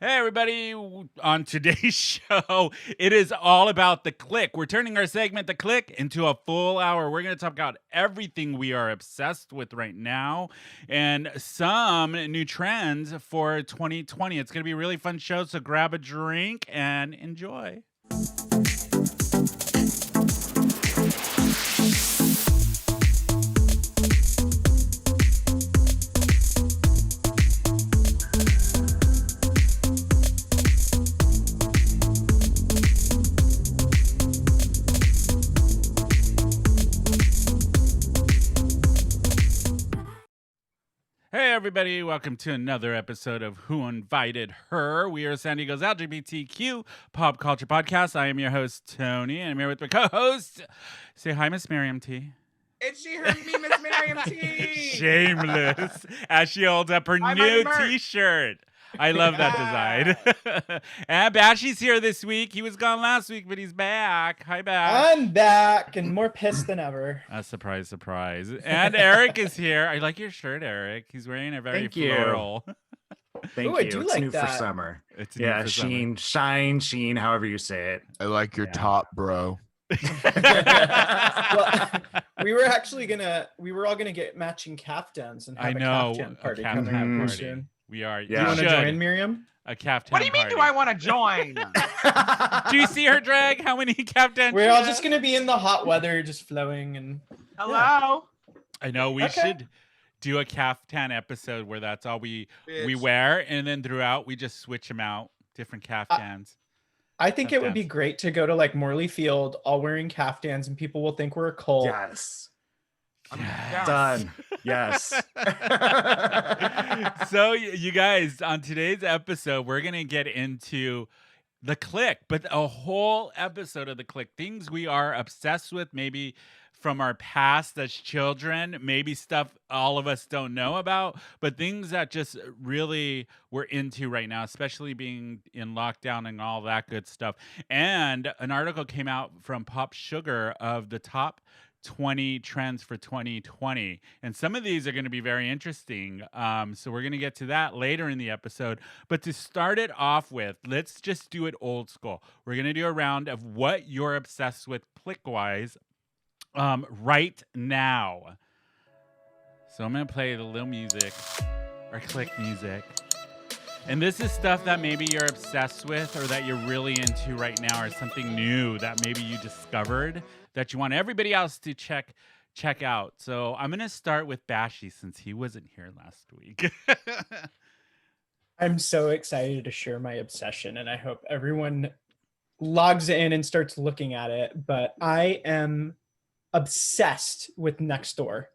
Hey, everybody. On today's show, it is all about The Click. We're turning our segment, The Click, into a full hour. We're going to talk about everything we are obsessed with right now and some new trends for 2020. It's going to be a really fun show, so grab a drink and enjoy. Hey, everybody. Welcome to another episode of Who Invited Her. We are San Diego's LGBTQ pop culture podcast. I am your host, Tony, and I'm here with my co-host. Say hi, Miss Miriam T. It's she, her, me, Miss Miriam T. Shameless. As she holds up her new T-shirt. I love that design. And Bashy's here this week. He was gone last week, but he's back. Hi, Bash. I'm back and more pissed than ever. Surprise, surprise. And Eric is here. I like your shirt, Eric. He's wearing a very floral. Thank Ooh, you. It's like new that. for summer. It's sheen, shine, sheen, however you say it. I like your top, bro. Well, we were all gonna get matching caftans and have a caftan party coming up here soon. We are. Yeah. You want to join, Miriam? A caftan. What do you mean? Party. Do I want to join? Do you see her drag? How many caftans? We're all just gonna be in the hot weather, just flowing and. Hello. I know we should do a caftan episode where that's all we wear, and then throughout we just switch them out, different caftans. I think it would be great to go to like Morley Field, all wearing caftans, and people will think we're a cult. Yes. Yes. Done. Yes. So you guys, on today's episode, we're going to get into The Click, but a whole episode of The Click, things we are obsessed with, maybe from our past as children, maybe stuff all of us don't know about, but things that just really we're into right now, especially being in lockdown and all that good stuff. And an article came out from Pop Sugar of the top 20 trends for 2020, and some of these are going to be very interesting, so we're going to get to that later in the episode. But to start it off with, let's just do it old school. We're going to do a round of what you're obsessed with click-wise right now. So I'm going to play the little music, or click music. And this is stuff that maybe you're obsessed with or that you're really into right now, or something new that maybe you discovered that you want everybody else to check out. So I'm going to start with Bashy since he wasn't here last week. I'm so excited to share my obsession, and I hope everyone logs in and starts looking at it. But I am obsessed with Nextdoor,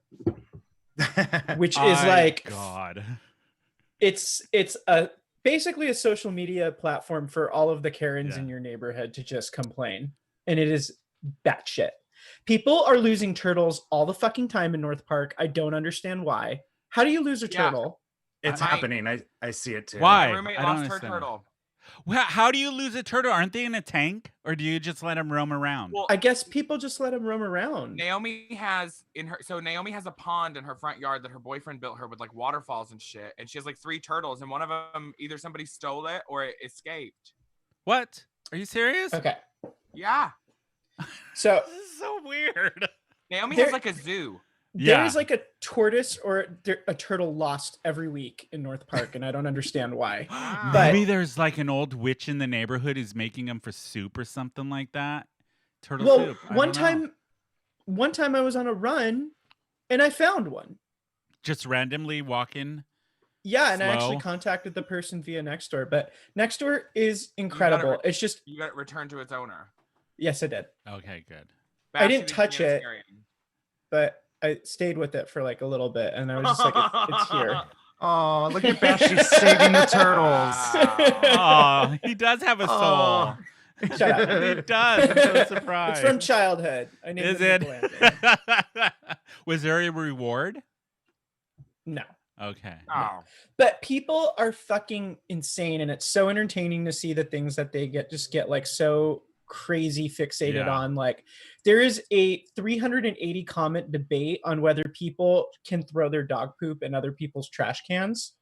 which is like God. It's basically a social media platform for all of the Karens in your neighborhood to just complain. And it is batshit. People are losing turtles all the fucking time in North Park. I don't understand why. How do you lose a turtle? It's happening. I see it too. Why? My roommate I don't lost her understand. turtle. Well, how do you lose a turtle? Aren't they in a tank, or do you just let them roam around? Well, I guess people just let them roam around. Naomi has a pond in her front yard that her boyfriend built her with like waterfalls and shit, and she has like 3 turtles, and one of them either somebody stole it or it escaped. What? Are you serious? Okay. Yeah. So This is so weird. Naomi has like a zoo. there is like a tortoise or a turtle lost every week in North Park, and I don't understand why. But Maybe there's like an old witch in the neighborhood who's making them for soup or something like that. Turtle soup. one time I was on a run and I found one. Just randomly walking. Yeah, and I Slow. actually contacted the person via Nextdoor, but Nextdoor is incredible. It's just You got it returned to its owner. yes, I did. Okay, good. I didn't Bashy touch it. vegetarian. But I stayed with it for like a little bit, and I was just like, it's here. Oh, look at Bashy saving the turtles. Oh, he does have a soul. Oh. Shut up. He does. I'm so surprised. It's from childhood. I named Is them it? Michelangelo. Was there a reward? No. Okay. Oh. But people are fucking insane, and it's so entertaining to see the things that they get like so crazy fixated on. Like, there is a 380 comment debate on whether people can throw their dog poop in other people's trash cans.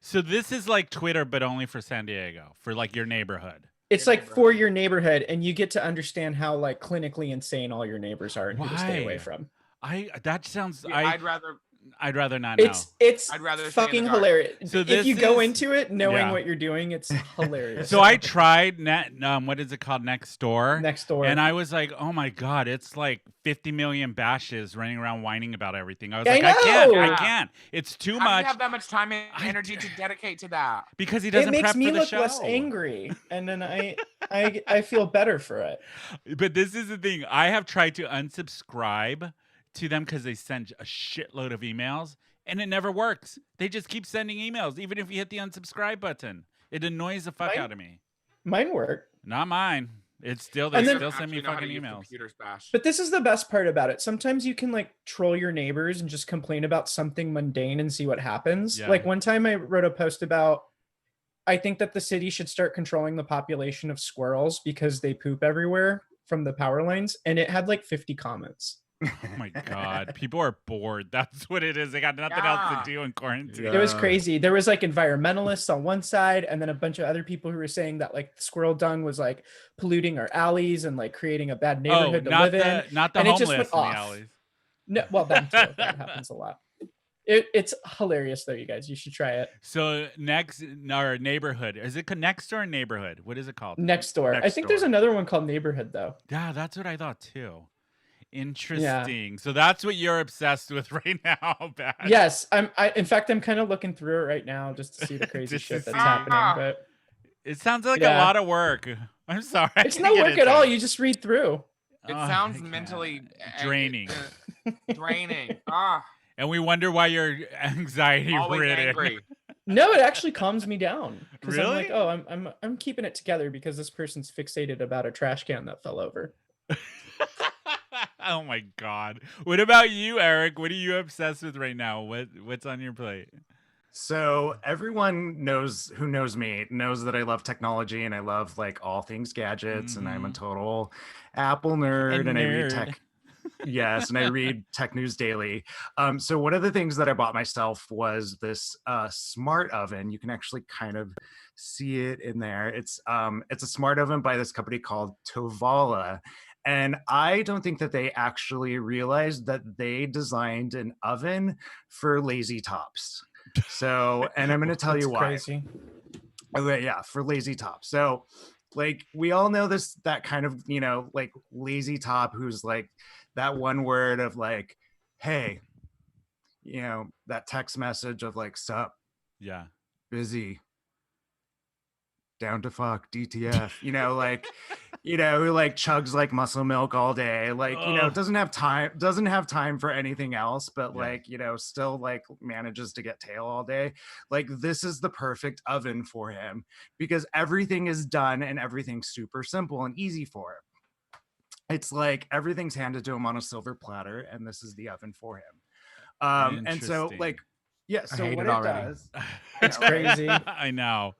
So this is like Twitter, but only for San Diego, for like your neighborhood. It's Your like for your neighborhood, and you get to understand how like clinically insane all your neighbors are and who to stay away Why? from. That sounds. Yeah, I'd rather not know. It's I'd rather stay in the fucking dark. hilarious. So If this you go is- into it knowing yeah. what you're doing, it's hilarious. So I tried what is it called, Next Door? Next Door. And I was like, oh my god, it's like 50 million bashes running around whining about everything. I was I like, I know! can't. It's too How do much you have that much time and energy to dedicate to that? because he It doesn't makes prep me for the look show. less angry, and then I feel better for it. But this is the thing. I have tried to unsubscribe to them because they send a shitload of emails, and it never works. They just keep sending emails, even if you hit the unsubscribe button. It annoys the fuck out of me. Mine work. Not mine. It's still And they then- still send me Actually know how fucking to use emails. Computers bash. But this is the best part about it. Sometimes you can like troll your neighbors and just complain about something mundane and see what happens. Yeah. Like one time I wrote a post about I think that the city should start controlling the population of squirrels because they poop everywhere from the power lines, and it had like 50 comments. Oh my god, people are bored. That's what it is. They got nothing else Yeah. to do in quarantine. It was Yeah. crazy. There was like environmentalists on one side, and then a bunch of other people who were saying that like squirrel dung was like polluting our alleys and like creating a bad Oh, neighborhood to not live in. the and it just homeless went in the off. alleys. No, well, that happens a lot. It's hilarious though, you guys. You should try it. So next, our neighborhood, is it next door or neighborhood? What is it called? Next door. I Next think there's Door. another one called Neighborhood though. Yeah, that's what I thought too. Interesting. So that's what you're obsessed with right now, Beth. Yes, in fact, I'm kind of looking through it right now just to see the crazy Just to shit that's see. happening. But It sounds like a Yeah. lot of work. I'm sorry. I it's can't no get work into at all. it. You just read through. It Oh, sounds I can't. mentally draining. draining. Ah, And we wonder why you're anxiety always ridden. angry. No, it actually calms me down because I'm like, Really? oh, I'm keeping it together because this person's fixated about a trash can that fell over. Oh my god. What about you, Eric? What are you obsessed with right now? What's on your plate? So everyone who knows me knows that I love technology and I love like all things gadgets and I'm a Mhm. total Apple nerd and I read nerd. tech. Yes, and I read tech news daily. So one of the things that I bought myself was this smart oven. You can actually kind of see it in there. It's a smart oven by this company called Tovala. And I don't think that they actually realized that they designed an oven for lazy tops. So, and I'm going to tell It's you why. crazy. Okay, yeah, for lazy top. So, like, we all know that kind of, like lazy top who's like that one word of like, hey, that text message of like, sup, Yeah. busy, down to fuck, DTF, like, who like chugs like muscle milk all day, like, Ugh. doesn't have time for anything else, but Yeah. like, still like manages to get tail all day. Like, this is the perfect oven for him because everything is done and everything's super simple and easy for him. It's like everything's handed to him on a silver platter, and this is the oven for him. And so Interesting. like, yeah, so hate what it it already. does. It's Yeah, right? crazy. I know.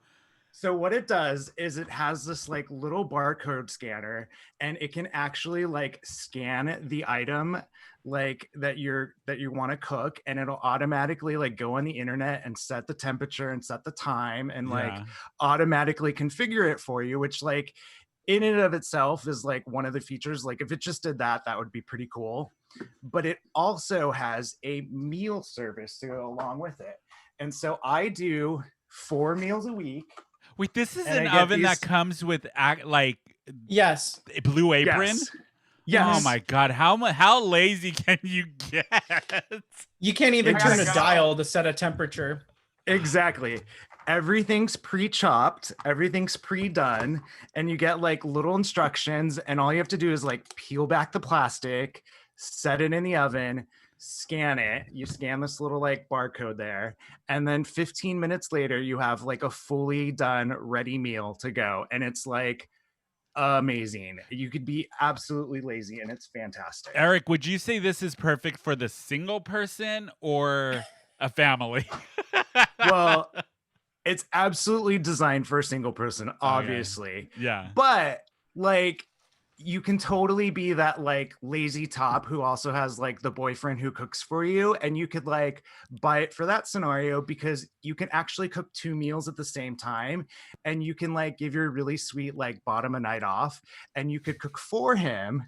So what it does is it has this like little barcode scanner, and it can actually like scan the item like that you want to cook, and it'll automatically like go on the internet and set the temperature and set the time and like Yeah. automatically configure it for you, which like in and of itself is like one of the features. Like if it just did that, that would be pretty cool. But it also has a meal service to go along with it. And so I do 4 meals a week. Wait, this is And an I get oven that these- comes with like Yes. a Blue Apron. Yes. Yes. Oh my god, how lazy can you get? You can't even I turn gotta a go. dial to set a temperature. Exactly. Everything's pre-chopped, everything's pre-done, and you get like little instructions, and all you have to do is like peel back the plastic, set it in the oven, scan it. You scan this little like barcode there, and then 15 minutes later you have like a fully done ready meal to go, and it's like amazing. You could be absolutely lazy and it's fantastic. Eric, would you say this is perfect for the single person or a family? Well, it's absolutely designed for a single person, obviously. yeah. But like you can totally be that like lazy top who also has like the boyfriend who cooks for you, and you could like buy it for that scenario because you can actually cook 2 meals at the same time, and you can like give your really sweet like bottom a night off, and you could cook for him.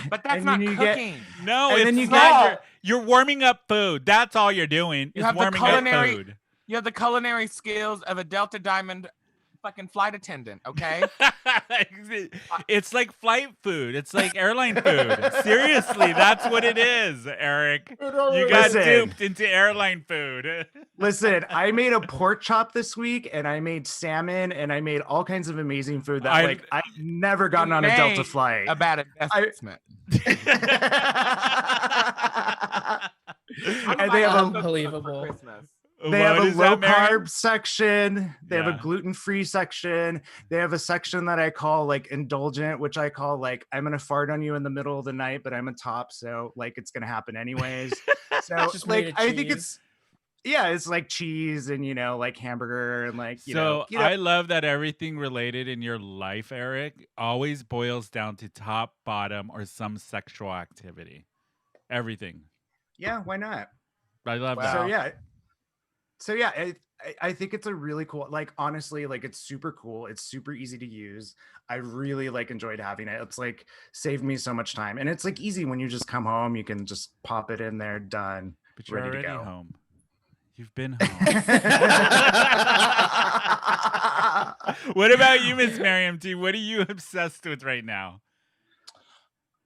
But that's And not then you get cooking. No, And it's then you not. get- You're warming up food. That's all you're doing. You Is have the warming up culinary- food. You have the culinary skills of a Delta Diamond fucking flight attendant, okay? It's like flight food. It's like airline food. Seriously, that's what it is, Eric. You got Listen. duped into airline food. Listen, I made a pork chop this week, and I made salmon, and I made all kinds of amazing food that I- I've never gotten on a Delta made flight. A bad investment. And they have a Unbelievable. For Christmas. They have What a is that, low Mary? carb section. They have Yeah. a gluten-free section. They have a section that I call like indulgent, which I call like I'm gonna fart on you in the middle of the night, but I'm a top, so like it's gonna happen anyways. So Just made like of I think cheese. it's like cheese and like hamburger and like So you know. I love that everything related in your life, Eric, always boils down to top, bottom, or some sexual activity. Everything. Yeah, why not? I love Wow. that. So yeah, I think it's a really cool, like honestly, like it's super cool. It's super easy to use. I really like enjoyed having it. It's like saved me so much time. And it's like easy when you just come home, you can just pop it in there, done. But you're ready to already go. home. You've been home. What about you, Miss Miriam T? What are you obsessed with right now?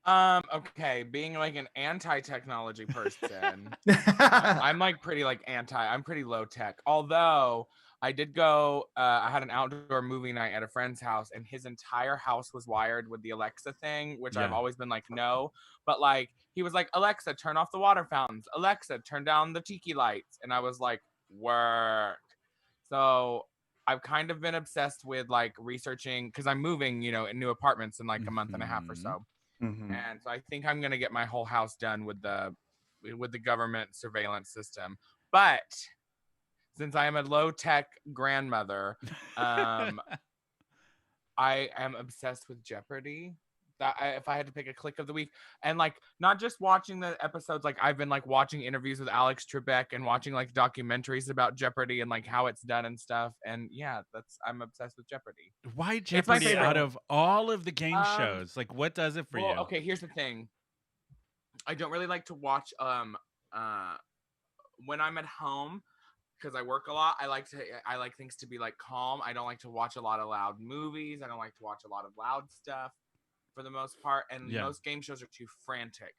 Okay, being like an anti-technology person, I'm like pretty like I'm pretty low tech. Although I did go, I had an outdoor movie night at a friend's house, and his entire house was wired with the Alexa thing, which I've Yeah. always been like, no. But like, he was like, Alexa, turn off the water fountains. Alexa, turn down the tiki lights. And I was like, work. So I've kind of been obsessed with like researching because I'm moving, in new apartments in like a month and a half or so. Mhm. And so I think I'm gonna get my whole house done with the government surveillance system. But since I am a low tech grandmother, I am obsessed with Jeopardy. If I had to pick a click of the week, and like not just watching the episodes, like I've been like watching interviews with Alex Trebek and watching like documentaries about Jeopardy and like how it's done and stuff. And yeah, I'm obsessed with Jeopardy. Why my Jeopardy favorite. out of all of the game Um, shows? Like, what does it for you? Okay, here's the thing. I don't really like to watch when I'm at home because I work a lot. I like things to be like calm. I don't like to watch a lot of loud movies. I don't like to watch a lot of loud stuff for the most part. And Yeah. most game shows are too frantic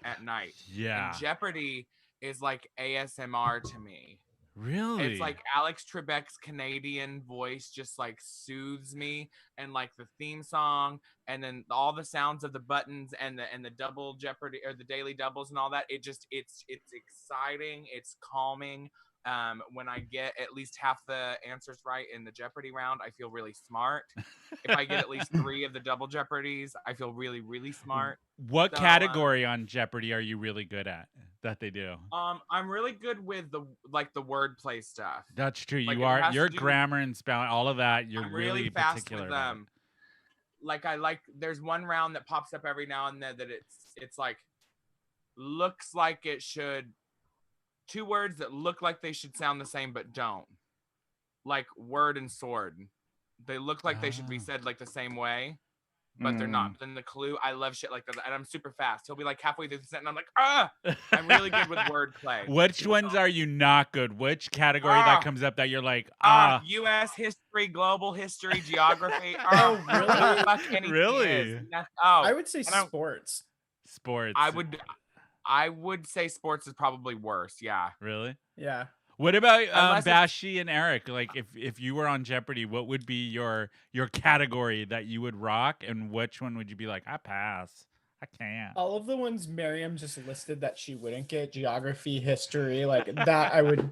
at night. Yeah. And Jeopardy is like ASMR to me. Really? It's like Alex Trebek's Canadian voice just like soothes me, and like the theme song, and then all the sounds of the buttons and the double Jeopardy or the daily doubles and all that. It's exciting. It's calming. When I get at least half the answers right in the Jeopardy round, I feel really smart. If I get at least 3 of the double Jeopardies, I feel really, really smart. What So, category on Jeopardy are you really good at that they do? I'm really good with the wordplay stuff. That's true. like, You it are. has Your to do- grammar and spelling, all of that. You're I'm really fast particular with about. them. There's one round that pops up every now and then that it's like looks like it should 2 words that look like they should sound the same but don't. Like word and sword. They look like they should be Ah. said like the same way, but they're not. But then the clue, I love shit like that, and I'm super fast. He'll be like halfway through the sentence, and I'm like, I'm really good with wordplay. Which ones are you not good? Which category Ah. that comes up that you're like, U.S. history, global history, geography. Oh, really? Fuck anything Really? is. I would say and I- sports. sports? I would say sports is probably worse. Yeah. Really? Yeah. What about Unless it's- Bashi and Eric? Like, if you were on Jeopardy, what would be your category that you would rock, and which one would you be like, I pass, I can't? All of the ones Miriam just listed that she wouldn't get, geography, history, like that I would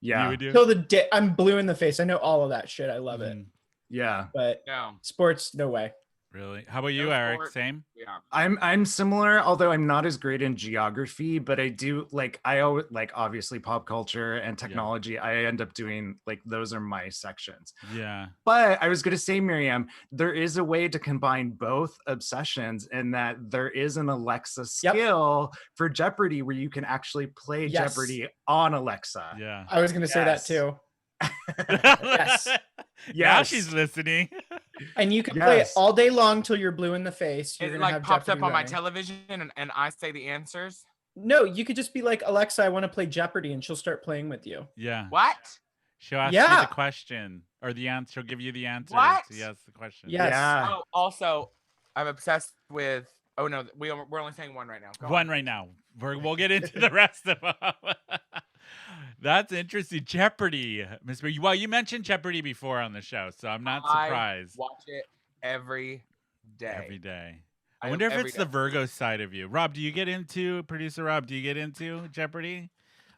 Yeah. You would do? till the day I'm blue in the face. I know all of that shit. I love it. Mhm. Yeah. But No. sports, no way. Really? How about you, No Eric? sport. Same? Yeah. I'm similar, although I'm not as great in geography, but I do like I always like obviously pop culture and technology. I end up doing like those are my sections. Yeah. But I was going to say, Miriam, there is a way to combine both obsessions in that there is an Alexa Yep. skill for Jeopardy where you can actually play Yes. Jeopardy on Alexa. Yeah. I was going to say that Yes. too. Yes. Now Yes. she's listening. And you can play it Yes. all day long till you're blue in the face. You're It gonna like have pops Jeopardy up on my running. television and I say the answers. No, you could just be like, Alexa, I want to play Jeopardy, and she'll start playing with you. Yeah. What? She'll ask you Yeah. the question or the answer. She'll give you the answer. What? So yes, the question. Yes. Yeah. Oh, also, I'm obsessed with. Oh no, we're only saying one right now. Go One on. right now. We'll get into the rest of them. That's interesting. Jeopardy, Miss Mary. Well, you mentioned Jeopardy before on the show, so I'm not surprised. I watch it every day. Every day. I I- wonder if every it's the day. Virgo side of you. Rob, do you get into producer Rob? Do you get into Jeopardy?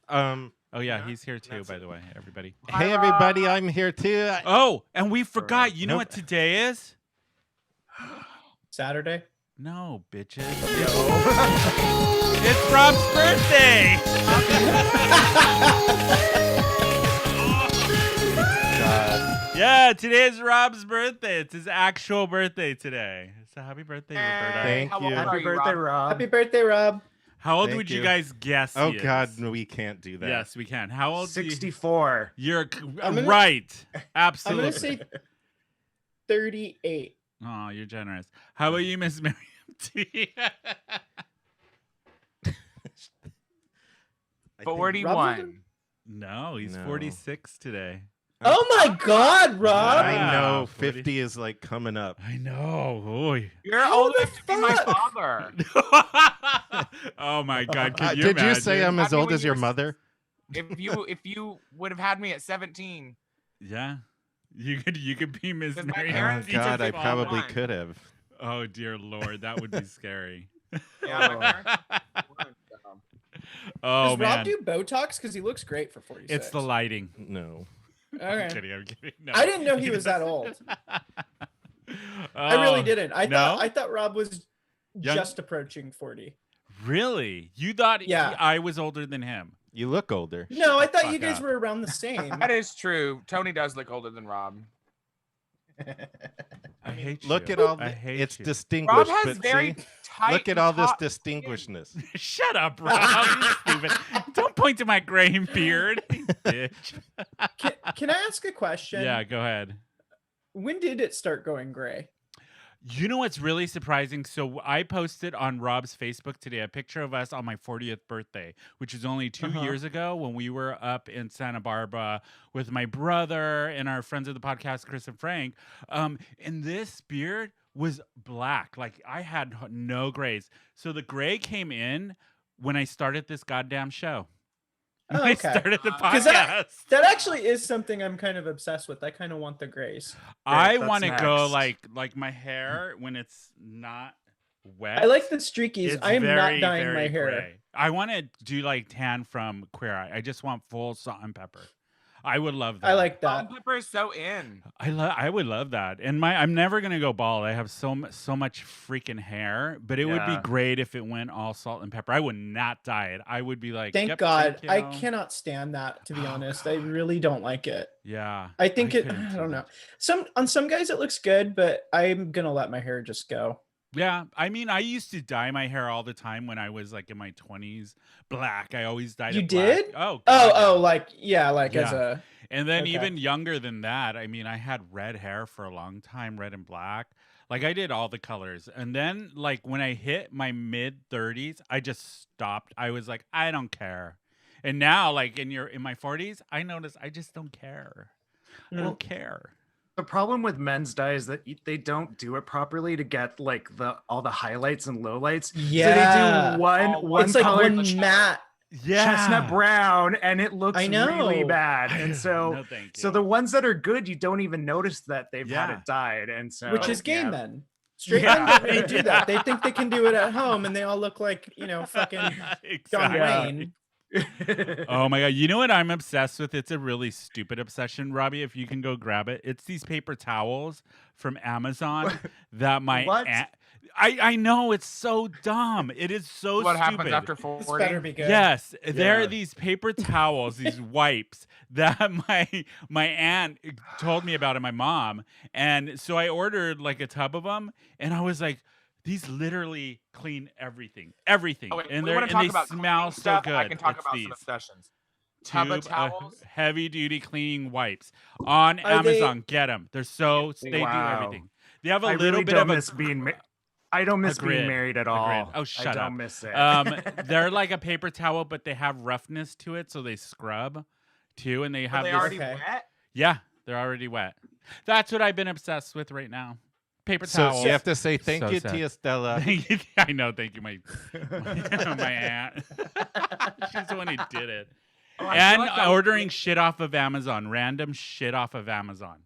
Oh yeah, Yeah, he's here too. that's By it. the way, everybody. Hi, Hey everybody, Rob. I'm here too. Oh, and we forgot. You know Nope. what today is? Saturday. No, bitches. It's Rob's birthday. Yeah, today's Rob's birthday. It's his actual birthday today. So happy birthday, Roberta. Thank how you. old are Happy you, birthday, Rob? Rob. Happy birthday, Rob. How old Thank would you you. guys guess? Oh he God, is? no, we can't do that. Yes, we can. How old? 64. You're I'm gonna- right. I'm Absolutely. gonna say 38. Oh, you're generous. How about you, Miss Miriam T? I think- 41. No, he's No. 46 today. Oh my God, Rob! I know Wow, 50 is like coming up. I know. Oy. You're How old the enough to be my fuck? father. Oh my God! Can you Did you say imagine? I'm as Happy old when as you your were mother? If you would have had me at 17. Yeah, you could be Miss Because my Miriam. Oh parents T. teach us God, I all probably one. could have. Oh dear Lord, that would be scary. Yeah, my parents teach one, so. Oh Does man, Rob do Botox? Because he looks great for 46. it's the lighting. No. I'm Okay. kidding. I'm kidding. No. I didn't know he was that old. I really Oh, didn't. I no? thought Rob was Young- just approaching 40. Really? You thought Yeah. I was older than him? You look older. No, I the thought you fuck guys up. were around the same. That is true. Tony does look older than Rob. I hate Look you. at all I the, hate it's you. distinguished, Rob has but very see, tight. look at all this top- distinguishedness. Shut up, Rob. You stupid. Don't point to my gray beard, you bitch. Can I ask a question? Yeah, go ahead. When did it start going gray? You know what's really surprising? So I posted on Rob's Facebook today a picture of us on my 40th birthday, which is only 2 Uh-huh. years ago when we were up in Santa Barbara with my brother and our friends of the podcast, Chris and Frank. And this beard was black. Like I had no grays. So the gray came in when I started this goddamn show. Oh, When I okay. started the 'Cause podcast. That actually is something I'm kind of obsessed with. I kind of want the grays. I that's want to go next. like my hair when it's not wet. I like the streakies. It's I am not very, dyeing my very hair. gray. I want to do like tan from Queer Eye. I just want full salt and pepper. I would love that. I like Salt that. and pepper is so in. I would love that. And I'm never gonna go bald. I have so much freaking hair, but it would be Yeah. great if it went all salt and pepper. I would not dye it. I would be like, Thank "Yep, God. thank I you." cannot stand that, to be Oh, honest. I really don't like it. Yeah, I think it. couldn't I do don't that. know. On some guys it looks good, but I'm gonna let my hair just go. Yeah, I mean, I used to dye my hair all the time when I was like in my 20s, black. I always dyed You it black. did? Oh, Oh, God, like as Yeah. a. And then Okay. even younger than that, I mean, I had red hair for a long time, red and black. Like I did all the colors. And then like when I hit my mid 30s, I just stopped. I was like, I don't care. And now like in my 40s, I notice I just don't care. I Mm. don't care. The problem with men's dye is that they don't do it properly to get like all the highlights and lowlights. So Yeah. they do one Oh, one It's like color one matte. Yeah. chestnut brown and it looks I know. really bad. And so No, thank so you. the ones that are good, you don't even notice that they've had Yeah. it dyed. And so Which is game yeah. then. Straight Yeah. men don't really do that. They think they can do it at home and they all look like, fucking John Yeah. Wayne. Oh my god! You know what I'm obsessed with? It's a really stupid obsession, Robbie. If you can go grab it, it's these paper towels from Amazon that my What? aunt. I know it's so dumb. It is so What stupid. happens after This 40? better be good. Yes, there are Yeah. these paper towels, these wipes that my aunt told me about and my mom, and so I ordered like a tub of them, and I was like, these literally clean everything, Oh, wait, and we they want to talk and they about smell cleaning so stuff. good. I can talk It's about these some obsessions. Tub of tube towels. heavy duty cleaning wipes on Are they- Amazon. Get them. They're so they do Wow. everything. They have a I little really bit don't of a miss being. I don't miss being Agreed. married at Agreed. all. Oh, I shut don't up. miss it. They're like a paper towel, but they have roughness to it, so they scrub too, and they Are have they this. already Okay. wet? Yeah, they're already wet. That's what I've been obsessed with right now. Paper So towels. you have to say thank So you, sad. Tia Stella. Thank you. I know. Thank you, my aunt. She's the one who did it. Oh, I feel And like that was ordering really- shit off of Amazon, random shit off of Amazon.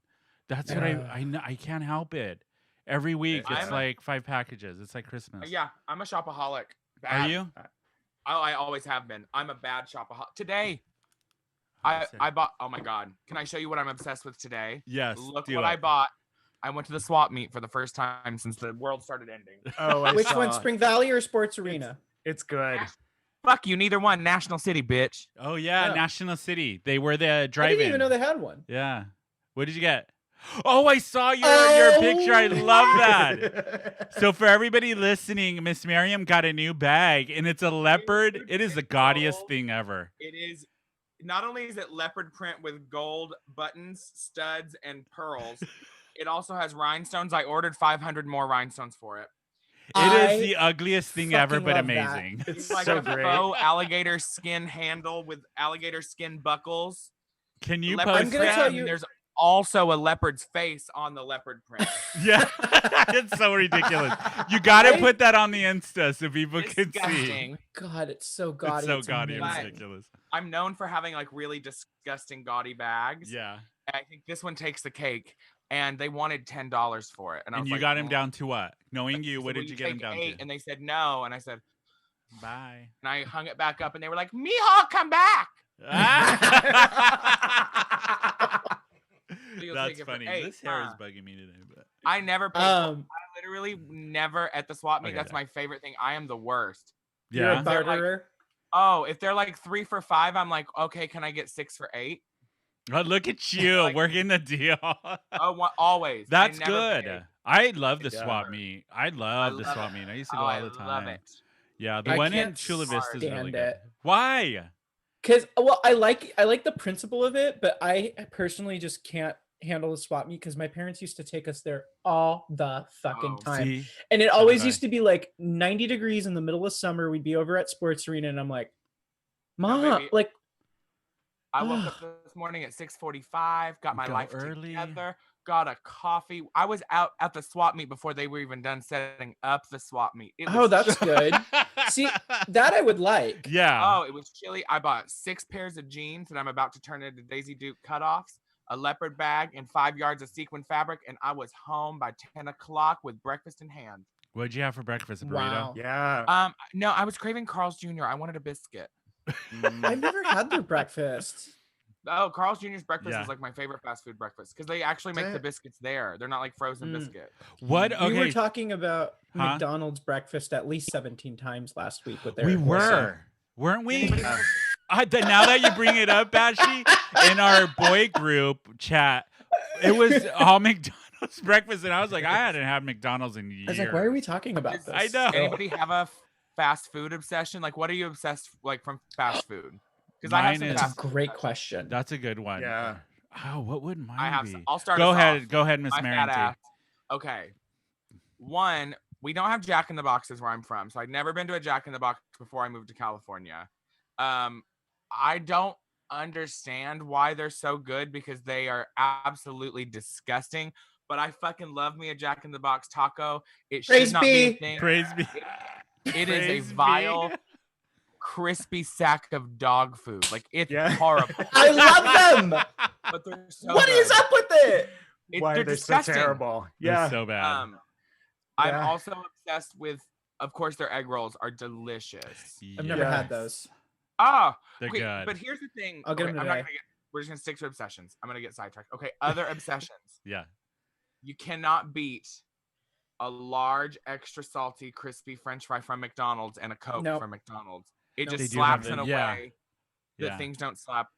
That's what Ugh. I can't help it. Every week it's I'm- like 5 packages. It's like Christmas. Yeah, I'm a shopaholic. Are Bad. you? I always have been. I'm a bad shopaholic. Today, Obsessed. I bought. Oh my god! Can I show you what I'm obsessed with today? Yes. Look do what it. I bought. I went to the swap meet for the first time since the world started ending. Oh, I Which one, saw. Spring Valley or Sports Arena? It's good. Fuck you, neither one. National City, bitch. Oh yeah, Oh. National City. They were the I drive-in. didn't even know they had one. Yeah. What did you get? Oh, I saw your picture. I love that. So for everybody listening, Miss Miriam got a new bag, and it's a leopard. It is the gaudiest thing ever. It is. Not only is it leopard print with gold buttons, studs, and pearls, it also has rhinestones. I ordered 500 more rhinestones for it. It is I the ugliest thing ever, fucking but love that. amazing. It's like so a great. faux alligator skin handle with alligator skin buckles. Can you Leopard post I'm gonna print, tell that? and you- there's also a leopard's face on the leopard print. Yeah, it's so ridiculous. You got to I- put that on the Insta so people can see. Disgusting. God, it's so It's gaudy. so gaudy and amazing. ridiculous. I'm known for having like really disgusting gaudy bags. Yeah, And I think this one takes the cake. And they wanted $10 for it. And I and was you like, got him "Mm." down to what? Knowing you, I what said, did "Will you get him take down 8?" to? And they said no. And I said, Bye. and I hung it back up, and they were like, "Mijo, come back." You'll That's take it for funny. 8, This hair is huh? bugging me today. But I never paid. Um, I literally never at the swap meet. Okay, That's yeah. my favorite thing. I am the worst. You're yeah, a They're like- barterer. Oh, if they're like 3 for $5, I'm like, okay, can I get 6 for 8? oh, look at you Like- working the deal. Always. I That's never good. pay. I love the Yeah. swap meet. I love the love swap it. meet. I used to Oh, go I all the time. love it. Yeah, the I one in can't Chula Vista is really stand good. it. Why? Because I like the principle of it, but I personally just can't handle the swap meet because my parents used to take us there all the fucking Oh, time. See, And it so always did I. used to be like 90 degrees in the middle of summer. We'd be over at Sports Arena, and I'm like, Mom, baby. like, I woke up this morning at 6:45, got my Go life early. together, got a coffee. I was out at the swap meet before they were even done setting up the swap meet. It oh, was that's good. See, that I would like. yeah. Oh, it was chilly. I bought 6 pairs of jeans that I'm about to turn into Daisy Duke cutoffs, a leopard bag, and 5 yards of sequin fabric, and I was home by 10 o'clock with breakfast in hand. What'd you have for breakfast? A burrito? Wow. Yeah. No, I was craving Carl's Jr. I wanted a biscuit. I've never had their breakfast. Oh, Carl's Jr.'s breakfast Yeah. is like my favorite fast food breakfast because they actually make the That- biscuits there. They're not like frozen Mm. biscuits. What? We were Okay, talking about Huh? McDonald's breakfast at least 17 times last week with their we were, weren't we? Now that you bring it up, Bashy, in our boy group chat, it was all McDonald's breakfast, and I was like, I hadn't had McDonald's in years. I was like, why are we talking about this? I know. Anybody have a fast food obsession? Like, what are you obsessed like from fast food? Because I have Mine some is- That's a fast food great obsessions. question. That's a good one. Yeah. Oh, what would mine I have. be? I'll start. Go us ahead. off. Go ahead, Miss My Marion. fat ass. Okay. One, we don't have Jack in the Boxes where I'm from, so I'd never been to a Jack in the Box before I moved to California. I don't understand why they're so good because they are absolutely disgusting. But I fucking love me a Jack in the Box taco. It should Praise not be a be. thing. Praise be. It is a Praise be. vile, crispy sack of dog food. Like it's Yeah. horrible. I love them. But they're so What is good. up with it? Why They're are they disgusting. so terrible? They're Yeah. so bad. I'm Yeah. also obsessed with, of course, their egg rolls are delicious. I've never Yes. had those. Ah, They're okay, good. but here's the thing. I'll get Okay, them I'm not today. gonna get. We're just gonna stick to obsessions. I'm gonna get sidetracked. Okay, other obsessions. Yeah. You cannot beat a large, extra salty, crispy French fry from McDonald's and a Coke Nope. from McDonald's. It Nope. just They do have slaps in them, a yeah. way that Yeah. things don't slap.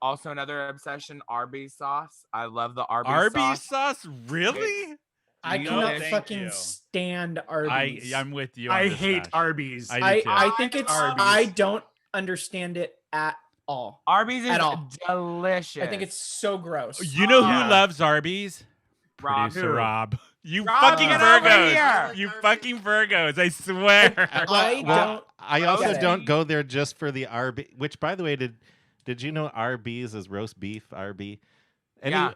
Also another obsession, Arby's sauce. I love the Arby's, Arby's sauce. sauce? Really? I No, cannot thank fucking you. stand Arby's. I'm with you. On I this, hate Bash. Arby's. I do too. I think it's Arby's. I don't understand it at all. Arby's is At all. delicious. I think it's so gross. You know Yeah. who loves Arby's? Rob. Producer Who? Rob. You Rob, fucking get over Virgos. here. You fucking Virgos. I swear. I don't. I also get it. don't go there just for the RB. Which, by the way, did you know RB's is roast beef? RB. Yeah.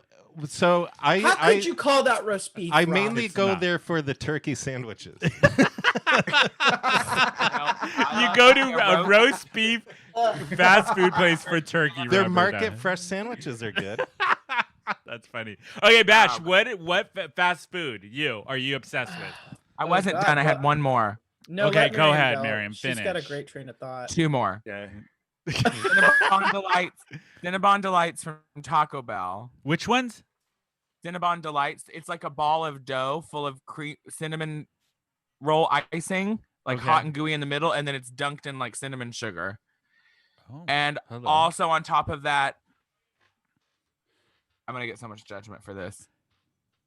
So How could you call that roast beef? I Rob? mainly It's go not. there for the turkey sandwiches. You go to a roast beef fast food place for turkey. Their Roberta. market fresh sandwiches are good. That's funny. Okay, Bash. Wow. What fast food are you obsessed with? I Oh, wasn't God, done. I had what- one more. No, Okay, let go ahead, go. Miriam, She's got a finish. great train of thought. Two more. Yeah. Cinnabon Delights. Cinnabon Delights from Taco Bell. Which ones? Cinnabon Delights. It's like a ball of dough full of cinnamon roll icing, like Okay. hot and gooey in the middle, and then it's dunked in like cinnamon sugar. Oh, And hello. also on top of that, I'm gonna get so much judgment for this.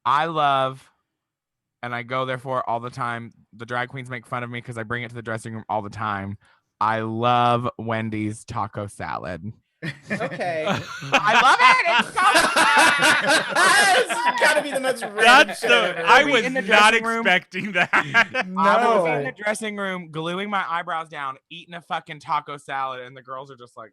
I love, and I go there for it all the time. The drag queens make fun of me because I bring it to the dressing room all the time. I love Wendy's taco salad. Okay. I love it. It's so good. It's gotta be the most random That's shit the. I've ever I heard. was in the not dressing room. expecting that. I was in the No. dressing room, gluing my eyebrows down, eating a fucking taco salad, and the girls are just like,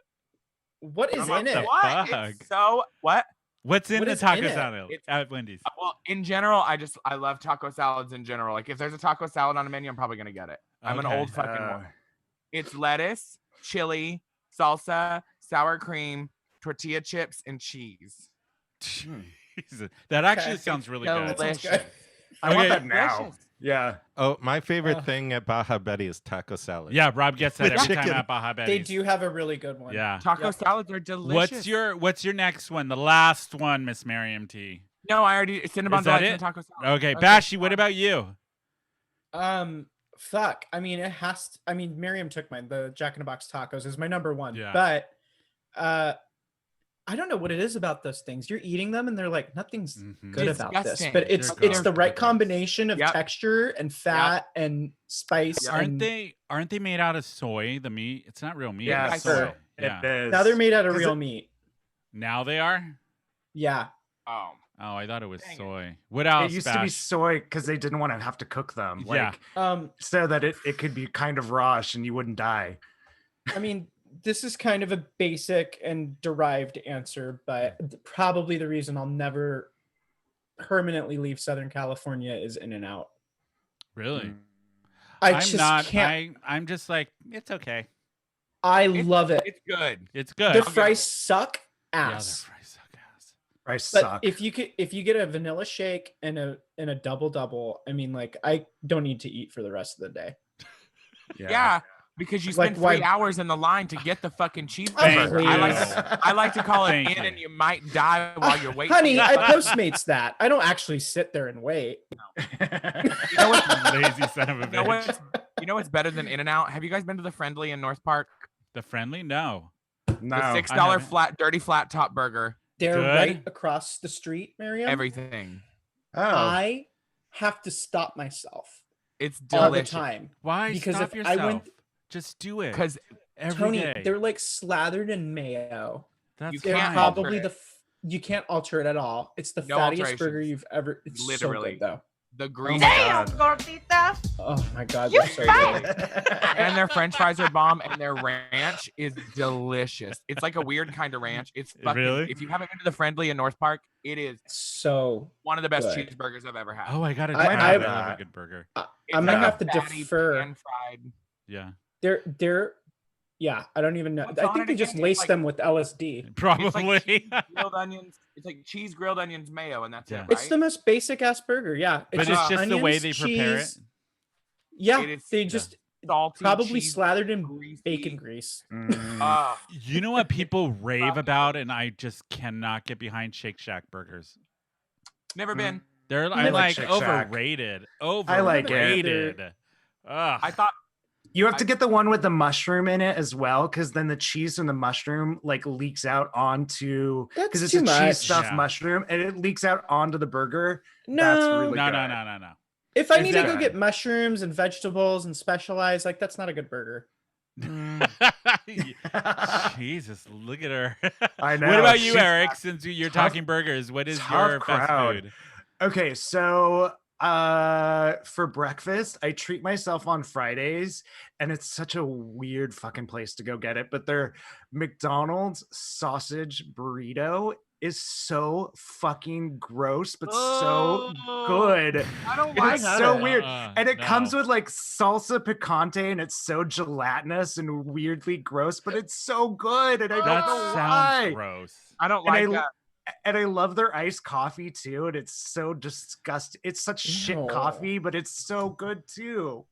What is What in the it? "What? fuck? It's so what?" What's in What the is taco in it? salad It's- at Wendy's? Well, in general, I love taco salads in general. Like if there's a taco salad on a menu, I'm probably gonna get it. I'm an Okay. old fucking woman. It's lettuce, chili, salsa, sour cream, tortilla chips, and cheese. Jesus. That actually Okay. sounds really Delicious. good. Sounds good. I want Okay. that now. Delicious. Yeah. Oh, my favorite Ugh. thing at Baja Betty is taco salad. Yeah, Rob gets that With every time chicken. at Baja They Betty's. do have a really good one. Yeah. Taco Yep. salads are delicious. What's your next one? The last one, Miss Miriam T. No, I already Cinnabon Is that Delights it? and taco salad. Okay, Bashy, what about you? Fuck. I mean, it has to, I mean, Miriam took mine. The Jack in the Box tacos is my number one. Yeah. But I don't know what it is about those things. You're eating them and they're like, nothing's Mhm. good about this. Disgusting. But it's They're it's the gross. right combination of Yep. texture and fat and spice. Aren't and aren't they made out of soy? The meat? It's not real meat. Yeah, it's sure. soy. Yeah. It is. now they're made out of 'Cause real it- meat. Now they are? Yeah. Oh, Oh, I thought it was Dang it. soy. What else? It used to be Bash? soy because they didn't want to have to cook them. Yeah. Like, so that it could be kind of rawish and you wouldn't die. I mean, this is kind of a basic and derived answer, but probably the reason I'll never permanently leave Southern California is In-N-Out. Really? I I'm just not. can't. I'm just like it's okay. I It's- love it. it's good. It's good. Their give it- fries suck Yeah, their ass. fries suck ass. Rice But suck. if you get a vanilla shake and a double, I mean, like I don't need to eat for the rest of the day. Yeah, because you Like, spend why- 3 hours in the line to get the fucking Thank cheeseburger. you. I like to call it Thank in, you. and you might die while you're waiting. Honey, I Postmates that. I don't actually sit there and wait. You know what? Lazy son of a You know bitch. what's, you know what's better than In-N-Out? Have you guys been to the Friendly in North Park? The friendly? No. no. The I $6 haven't. flat, dirty flat top burger. They're Good. right across the street, Miriam. Everything. Oh. I have to stop myself It's all the delicious. time. Why Because stop if yourself? I went- Just do it. Because Every Tony, day. they're like slathered in mayo. That's you They're can't fine. alter probably it. you can't alter it at all. It's the No fattiest burger alterations. you've ever. It's so Literally. good though. the green my Damn, God. gordita. Oh my god, You they're so good. and their French fries are bomb, and their ranch is delicious. It's like a weird kind of ranch. It's fucking. Really? If you haven't been to the Friendly in North Park, it is So one of the best Good. cheeseburgers I've ever had. Oh, I gotta I- try I- it. I love a good burger. I It's might like a have to fatty defer. pan-fried. Yeah. They're yeah. I don't even know. What's I on think it they just again? It's laced like- them with LSD. Probably. It's like cheese, grilled onions. It's like cheese, grilled onions, mayo, and that's Yeah. it. Right? It's the most basic ass burger. Yeah, but it's just the way onions, they prepare cheese. it. Yeah, It is- they yeah. just salty, Probably cheesy, slathered in greasy. bacon grease. Oh, You know what people rave about, and I just cannot get behind Shake Shack burgers. never been. They're I I'm like like Shake Shack. overrated. I like it. Overrated. Ugh. I thought You have to get the one with the mushroom in it as well, because then the cheese from the mushroom like leaks out onto because That's it's too a cheese much. stuffed Yeah. mushroom and it leaks out onto the burger. No, That's really no, good. no. if I Is need to that- go get mushrooms and vegetables and specialize, like that's not a good burger. Jesus, look at her. I know. What about you, she's Eric? Since you're tough- talking burgers, what is tough your fast crowd. food? Okay, so for breakfast, I treat myself on Fridays, and it's such a weird fucking place to go get it. But their McDonald's sausage burrito is so fucking gross, but so good. I don't And like it's had so it. weird. And it comes No. with like salsa picante, and it's so gelatinous and weirdly gross, but it's so good. And I don't That know sounds why. gross. I don't And like and I love their iced coffee too. And it's so disgusting. It's such shit Ew. coffee, but it's so good too.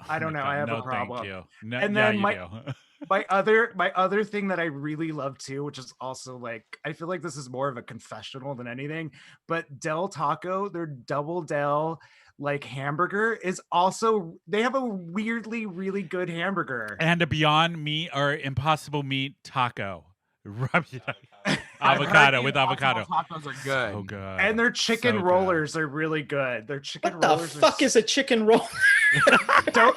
I don't Oh my know. God, I have no, a problem. Thank you. No, And yeah, then you my- do. My other thing that I really love too, which is also like I feel like this is more of a confessional than anything, but Del Taco, their double Del like hamburger is also they have a weirdly really good hamburger. And a Beyond Meat or Impossible Meat taco. Rub it up. I've heard Avocado the with Impossible avocado. Tacos are good. So good. And their chicken So good. rollers are really good. Their chicken What the rollers fuck is a chicken roll? don't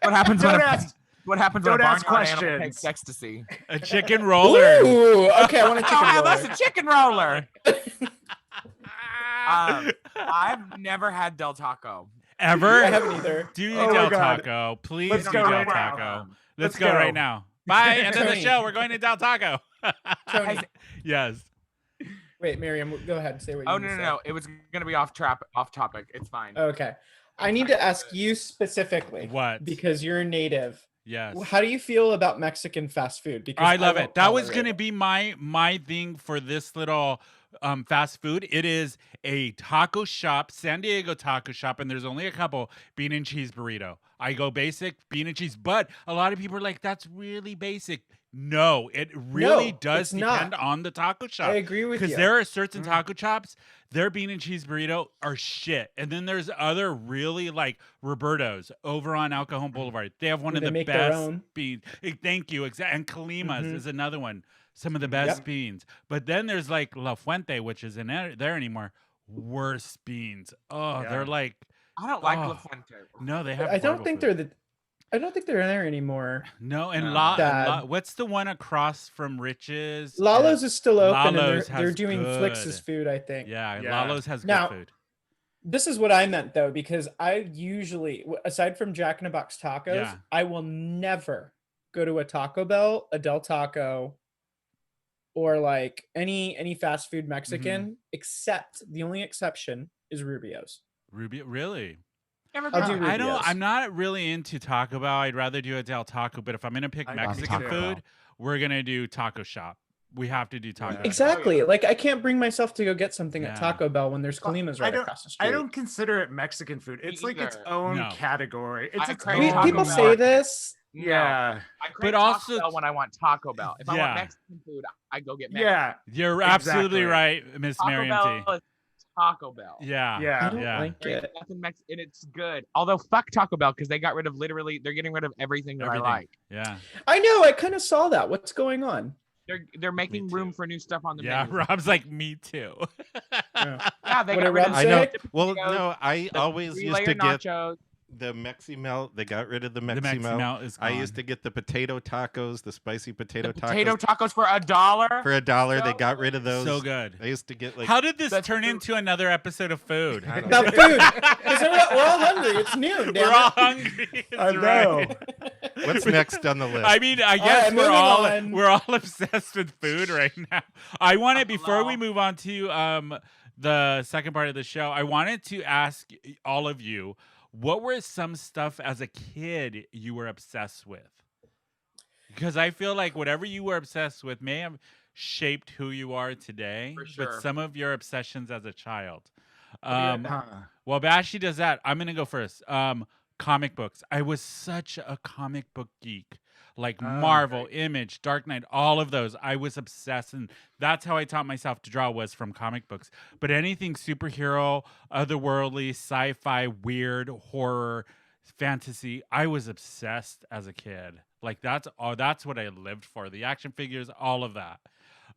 What happens when don't a ask what happens when a don't ask barnyard animal questions. takes ecstasy? A chicken roller. Ooh, okay, I want a Oh, chicken have us roller. a chicken roller. I've never had Del Taco. Ever? I haven't either. Do Oh my Del God. Taco. Please Let's do go Del right now. Taco. Let's Let's go go. right now. Bye. End of the Tony. show. We're going to Del Taco. Tony, Yes. wait, Miriam, go ahead and say what you Oh need no, to no, say. no! It was gonna be off topic. It's fine. Okay. I need to ask you specifically What? because you're a native. Yes. How do you feel about Mexican fast food? Because I love won't it. That was tolerate going to it. be my thing for this little fast food. It is a taco shop, San Diego taco shop, and there's only a couple. Bean and cheese burrito. I go basic bean and cheese, but a lot of people are like, "That's really basic." No, it really No, does it's not. depend on the taco shop. I agree with Because you. there are certain taco chops, their bean and cheese burrito are shit. And then there's other really like Roberto's over on El Cajon Boulevard. They have one Where of they the make their best own. beans. Thank you. And Kalima's Mhm. is another one. Some of the best Yep. beans. But then there's like La Fuente, which isn't there anymore. Worse beans. Oh, Yeah. they're like, I don't like Oh. La Fuente. no, they have I don't horrible think food. they're I don't think they're there anymore. No, and No. Bad. what's the one across from Rich's? Lalo's is still open Lalo's and they're has doing Flix's good. food, I think. Yeah, Yeah. Lalo's has Now- good food. This is what I meant though, because I usually, aside from Jack in the Box tacos, Yeah. I will never go to a Taco Bell, a Del Taco, or like any fast food Mexican, Mm-hmm. except the only exception is Rubio's. Ruby, really? Never I'll been. do I don't. Rubio's. I'm not really into Taco Bell. I'd rather do a Del Taco. But if I'm gonna pick I love Mexican Taco food, Bell. we're gonna do Taco Shop. We have to do Taco. Yeah. Shop. Exactly. Like I can't bring myself to go get something Yeah. at Taco Bell when there's Well, Kalima's I right don't- across the street. I don't consider it Mexican food. It's like its either. own No. category. It's I its crave own Taco People Bell. say this. No. Yeah. I crave But Taco also- Bell when I want Taco Bell. If I Yeah. want Mexican food, I go get Mexican. Yeah. You're absolutely Exactly. right, Miss Taco Miriam Bell T. is Taco Bell. Yeah. I Yeah. don't Yeah. like There ain't it. nothing and it's good. Although fuck Taco Bell because they got rid of they're getting rid of everything that Everything. I like. Yeah. I know. I kind of saw that. What's going on? They're making room too. for new stuff on the Yeah. menu. Rob's like me too. Yeah. Yeah, they What got did rid of Rob I know. say? Well, Potatoes, no, I the always used three-layer to get nachos. the Mexi Melt. They got rid of the The Mexi Mexi Melt. Melt is I gone. used to get the potato tacos, the spicy potato The potato tacos tacos for $1. for $1. They So got rid of those. so good. I used to get like How did this That's turn true. into another episode of food? I don't About food. Because we're all hungry. It's noon. We're Damn all it. hungry. I That's know. right. What's next on the list? I mean, I guess right, moving on. we're all obsessed with food right now. I wanted before we Hello. move on to the second part of the show, I wanted to ask all of you, what were some stuff as a kid you were obsessed with? Because I feel like whatever you were obsessed with may have shaped who you are today, For sure. but some of your obsessions as a child. do you have Um, now? Huh. Well, Bashy does that. I'm gonna go first. comic books. I was such a comic book geek. Like Oh, Marvel, right. Image, Dark Knight, all of those. I was obsessed, and that's how I taught myself to draw was from comic books. But anything superhero, otherworldly, sci-fi, weird, horror, fantasy, I was obsessed as a kid. Like that's what I lived for. The action figures, all of that.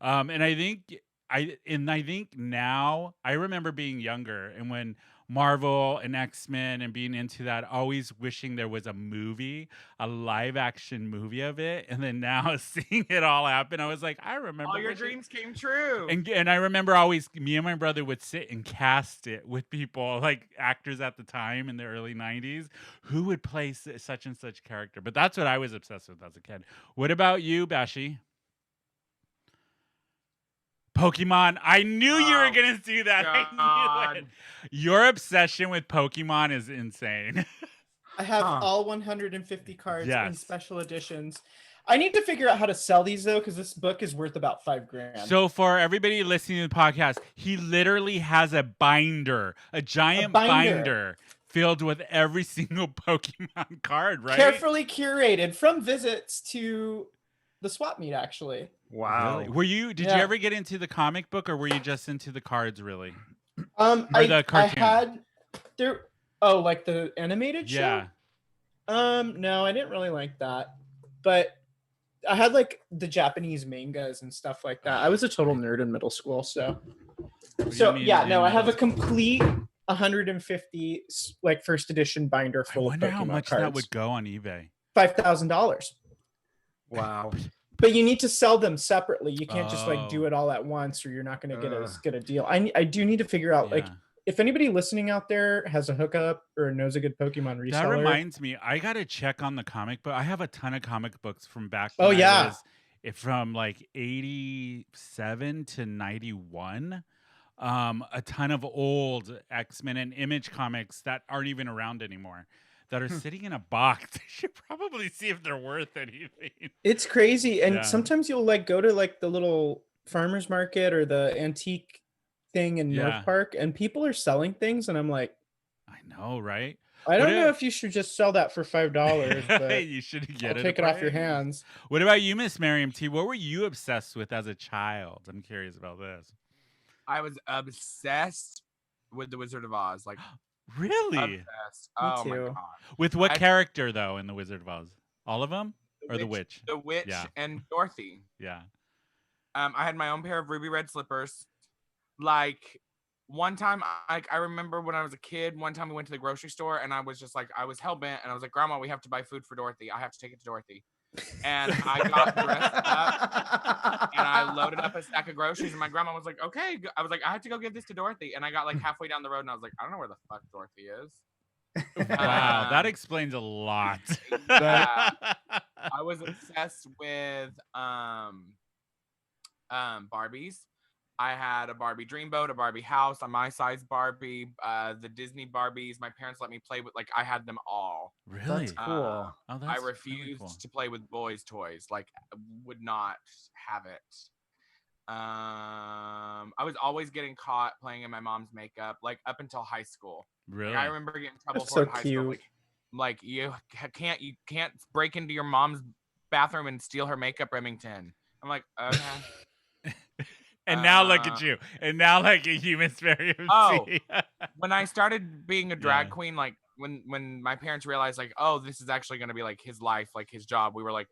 And I think now I remember being younger and when Marvel and X-Men and being into that, always wishing there was a movie, a live action movie of it. And then now seeing it all happen, I was like, I remember All your wishing- dreams came true. and I remember always me and my brother would sit and cast it with people like actors at the time in the early 90s who would play such and such character. But that's what I was obsessed with as a kid. What about you, Bashi? Pokemon. I knew you were Oh, going to do that. I knew it. God. Your obsession with Pokemon is insane. I have Huh. all 150 cards in Yes. special editions. I need to figure out how to sell these though, because this book is worth about $5,000. So for everybody listening to the podcast, he literally has a binder, a giant binder filled with every single Pokemon card, right? Carefully curated from visits to the swap meet, actually. Wow. Really? Did you Yeah. ever get into the comic book or were you just into the cards really? Or the cartoon. I had there. Oh, like the animated show? Yeah. No, I didn't really like that, but I had like the Japanese mangas and stuff like that. I was a total nerd in middle school, so mean yeah, in no, I have a middle school? complete 150 like first edition binder I full of wonder Pokemon how much cards. that would go on eBay. $5,000. Wow. But you need to sell them separately. You can't just like do Oh. it all at once, or you're not going to get Ugh. get a deal. I do need to figure out like Yeah. if anybody listening out there has a hookup or knows a good Pokemon reseller. That reminds me, I gotta check on the comic book. I have a ton of comic books from back. Oh, when I yeah. was, from like 87 to 91. A ton of old X-Men and Image comics that aren't even around anymore, that are sitting in a box. I should probably see if they're worth anything. It's crazy, and Yeah. sometimes you'll like go to like the little farmers market or the antique thing in Yeah. North Park, and people are selling things, and I'm like, I know, right? I What don't know if- if you should just sell that for $5, but You should I'll get it. take it off your apart. hands. What about you, Miss Miriam T? What were you obsessed with as a child? I'm curious about this. I was obsessed with the Wizard of Oz. Like Really? obsessed. Oh my too. god. With what I- character though in the Wizard of Oz? All of them or the witch? The witch Yeah. and Dorothy. Yeah. I had my own pair of ruby red slippers. Like one time, I remember when I was a kid. One time we went to the grocery store, and I was just like, I was hell bent, and I was like, Grandma, we have to buy food for Dorothy. I have to take it to Dorothy. And I got dressed up, and I loaded up a stack of groceries. And my grandma was like, "Okay." I was like, "I have to go give this to Dorothy." And I got like halfway down the road, and I was like, "I don't know where the fuck Dorothy is." Wow, that Um, explains a lot. Yeah. I was obsessed with Barbies. I had a Barbie Dreamboat, a Barbie house, a my size Barbie, the Disney Barbies. My parents let me play with, like, I had them all. Really? That's cool. Oh, that's I really refused cool. to play with boys' toys. Like, would not have it. I was always getting caught playing in my mom's makeup, like up until high school. Really? Like, I remember getting in trouble That's for it so in high cute. school. Like you can't break into your mom's bathroom and steal her makeup, Remington. I'm like, okay. And now look at you. And now like a human Miriam Oh. T. When I started being a drag Yeah. queen, like when my parents realized, like, oh, this is actually going to be like his life, like his job, we were like,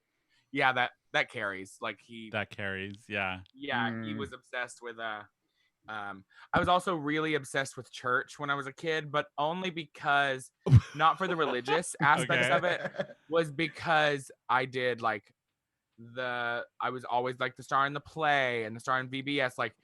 yeah, that carries. Like That carries. Yeah. he Mm. was obsessed with I was also really obsessed with church when I was a kid, but only because, not for the religious aspects Okay. of it, was because I did like I was always like the star in the play and the star in VBS. Like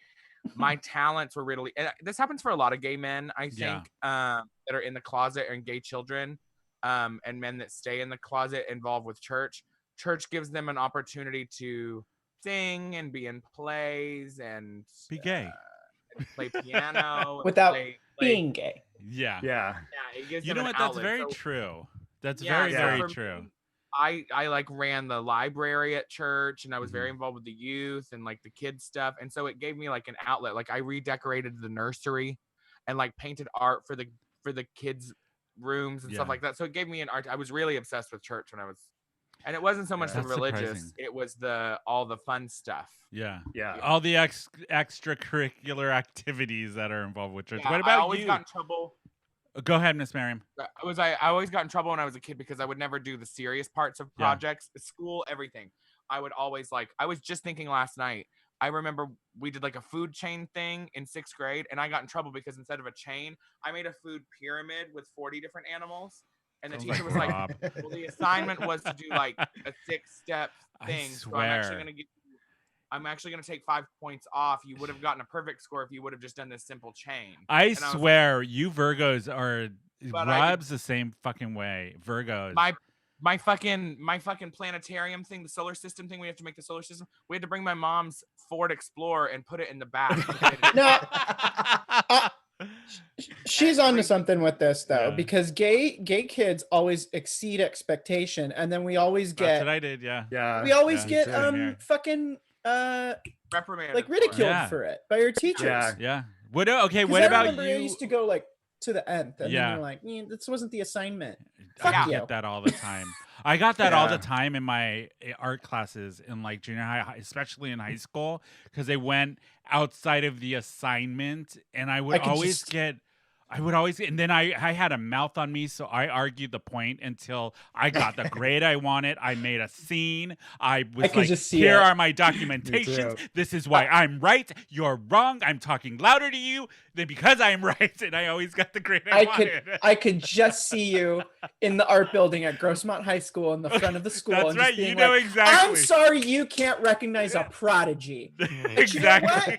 my talents were really, and this happens for a lot of gay men, I think, Yeah. that are in the closet, and gay children, and men that stay in the closet involved with church. Church gives them an opportunity to sing and be in plays and Be gay. and play piano and Without play, being gay. Yeah. Yeah. yeah, it gives You them know an what? That's outlet. very So, true. That's yeah, very, so very for true. me, I like ran the library at church, and I was very Mhm. involved with the youth and like the kids stuff, and so it gave me like an outlet. Like I redecorated the nursery and like painted art for the kids rooms and Yeah. stuff like that. So it gave me an art. I was really obsessed with church when I was, and it wasn't so much Yeah. the That's religious; surprising. it was all the fun stuff. Yeah. Yeah. All the extracurricular activities that are involved with church. Yeah, What I about always you? got in trouble. Go ahead, Miss Miriam. I always got in trouble when I was a kid because I would never do the serious parts of Yeah. projects, school, everything. I would always I was just thinking last night. I remember we did like a food chain thing in 6th grade, and I got in trouble because instead of a chain, I made a food pyramid with 40 different animals. And the Sounds teacher like was like, Rob. "Well, the assignment was to do like a 6-step I thing, so swear. I'm actually gonna take 5 points off. You would have gotten a perfect score if you would have just done this simple chain." I And I was like, swear, you Virgos are. But I did- Rob's the same fucking way. Virgos. my fucking planetarium thing, the solar system thing. We have to make the solar system. We had to bring my mom's Ford Explorer and put it in the back. No, she's onto Every- something with this though, Yeah. because gay kids always exceed expectation, and then we always That's get what I did. Yeah. Yeah. we always Yeah, get same here. fucking reprimanded like for it. ridiculed Yeah. for it by your teachers. Yeah. Yeah. Okay. 'Cause What I about remember I you? used to go like to the nth, and Yeah. then they're like, "This wasn't the assignment." I Fuck you. get that all the time. I got that all the Yeah. time in my art classes in like junior high, especially in high school, because they went outside of the assignment, and I would I could always just- get. And then I had a mouth on me, so I argued the point until I got the grade I wanted. I made a scene. I was could like, just see here it. are my documentations. This is why I'm right. You're wrong. I'm talking louder to you than because I'm right. And I always got the grade I wanted. I could just see you in the art building at Grossmont High School in the front of the school. That's and right. Just being You know like, exactly. I'm sorry you can't recognize a prodigy. Exactly.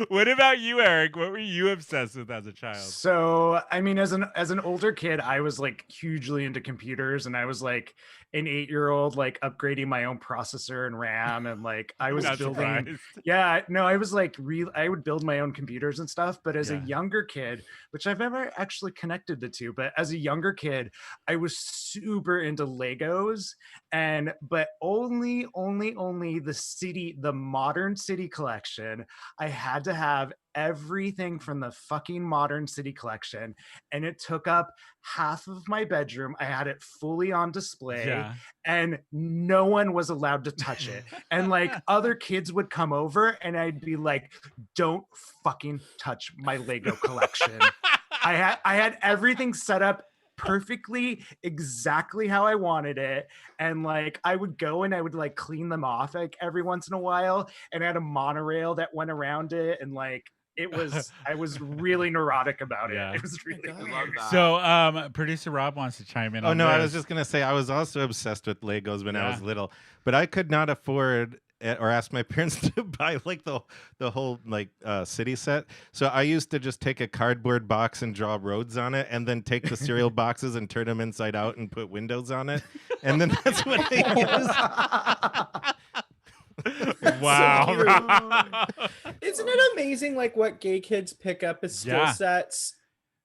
What about you, Eric? What were you obsessed with as a child? So, I mean, as an older kid, I was like hugely into computers, and I was like an 8-year-old, like upgrading my own processor and RAM, and like I was Not building. surprised. Yeah, no, I was like I would build my own computers and stuff. But as a Yeah. younger kid, which I've never actually connected the two, but as a younger kid, I was super into Legos, but only the modern city collection. I had to have everything from the fucking modern city collection, and it took up half of my bedroom. I had it fully on display, Yeah. and no one was allowed to touch it. And like other kids would come over, and I'd be like, don't fucking touch my Lego collection. I had everything set up perfectly exactly how I wanted it, and like I would go and I would like clean them off like every once in a while, and I had a monorail that went around it, and like I was really neurotic about Yeah. it. It was really God. I weird. love that. So, producer Rob wants to chime in Oh on no, I this. was just gonna say I was also obsessed with Legos when I was Yeah. little, but I could not afford or ask my parents to buy like the whole like city set. So I used to just take a cardboard box and draw roads on it, and then take the cereal boxes and turn them inside out and put windows on it, and then that's what I used. Wow. cute. Rob. Isn't it amazing like what gay kids pick up as skill Yeah. sets?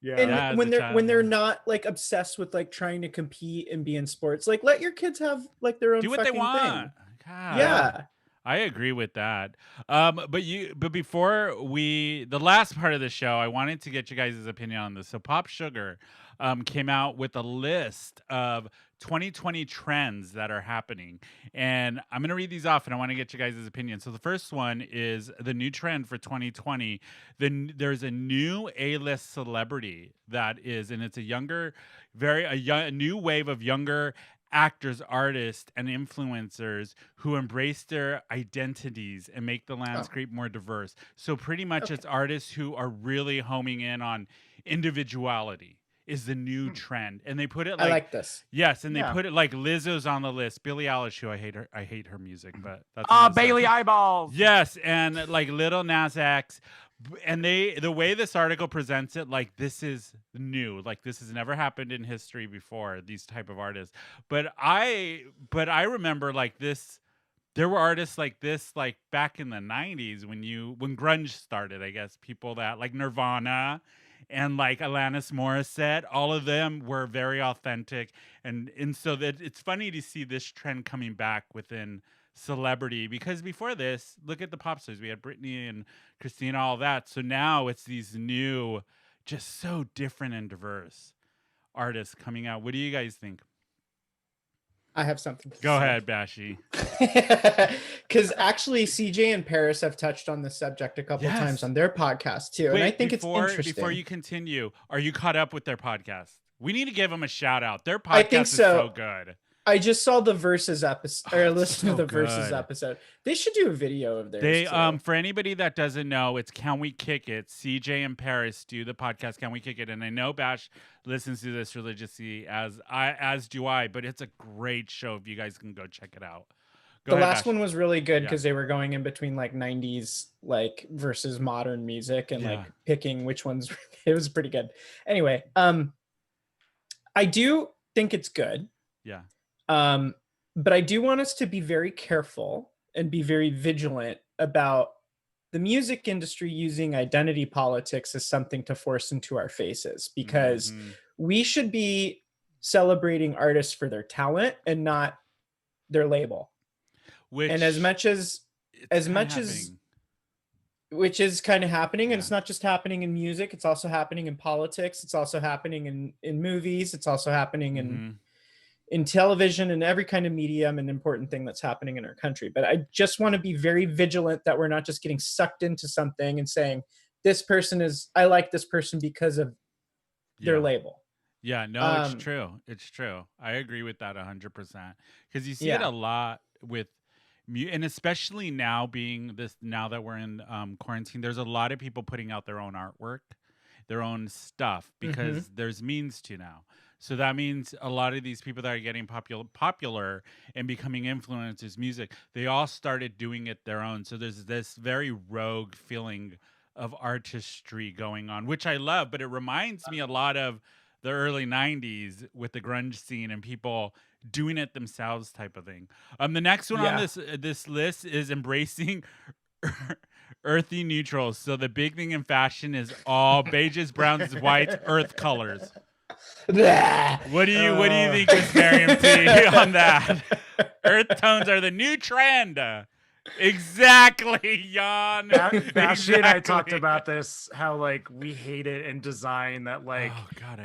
Yeah. And Yeah, as when a they're child, when they're yeah. not like obsessed with like trying to compete and be in sports, like let your kids have like their own Do what they fucking want. thing. God. Yeah. I agree with that. But before the last part of the show, I wanted to get you guys' opinion on this. So Pop Sugar came out with a list of 2020 trends that are happening. And I'm going to read these off, and I want to get you guys' opinion. So the first one is the new trend for 2020. There's a new A-list celebrity and it's a new wave of younger actors, artists, and influencers who embrace their identities and make the landscape more diverse. So pretty much it's artists who are really homing in on individuality is the new trend. And they put it I like, like this. yes, and they Yeah. put it like Lizzo's on the list, Billie Eilish, who I hate her music, but that's Ah, another story. Bailey eyeballs. Yes, and like Little Nas X, and the way this article presents it, like this is new, like this has never happened in history before. These type of artists, but I remember like this. There were artists like this, like back in the '90s when grunge started. I guess people that like Nirvana and like Alanis Morissette, all of them were very authentic, and so that it's funny to see this trend coming back within celebrity, because before this, look at the pop stars. We had Britney and Christina, all that. So now it's these new just so different and diverse artists coming out. What do you guys think? I have something to Go say. ahead, Bashi. Because actually, CJ and Paris have touched on this subject a couple times on their podcast too, and I think it's interesting. Before you continue, are you caught up with their podcast? We need to give them a shout out. Their podcast I think is so good. I just saw the Versus episode, or listened so to the Versus good. episode. They should do a video of theirs. They too. for anybody that doesn't know, it's Can We Kick It? CJ and Paris do the podcast Can We Kick It? And I know Bash listens to this religiously, as do I, but it's a great show if you guys can go check it out. The last one was really good because they were going in between like 90s like versus modern music and like picking which ones. It was pretty good. Anyway, I do think it's good. Yeah. But I do want us to be very careful and be very vigilant about the music industry using identity politics as something to force into our faces, because we should be celebrating artists for their talent and not their label. Which is kind of happening, and it's not just happening in music, it's also happening in politics, it's also happening in movies, it's also happening in television and every kind of medium and important thing that's happening in our country. But I just want to be very vigilant that we're not just getting sucked into something and saying I like this person because of their label. Yeah, no, it's true. It's true. I agree with that 100%, because you see it a lot with and especially now that we're in quarantine, there's a lot of people putting out their own artwork, their own stuff, because there's means to now. So that means a lot of these people that are getting popular and becoming influencers music, they all started doing it their own. So there's this very rogue feeling of artistry going on, which I love, but it reminds me a lot of the early 90s with the grunge scene and people doing it themselves type of thing. The next one on this list is embracing earthy neutrals. So the big thing in fashion is all beiges, browns, whites, earth colors. What do you think, Miss Miriam T, on that? Earth tones are the new trend. Exactly, Jan. Bashi and I talked about this, how like we hate it in design that like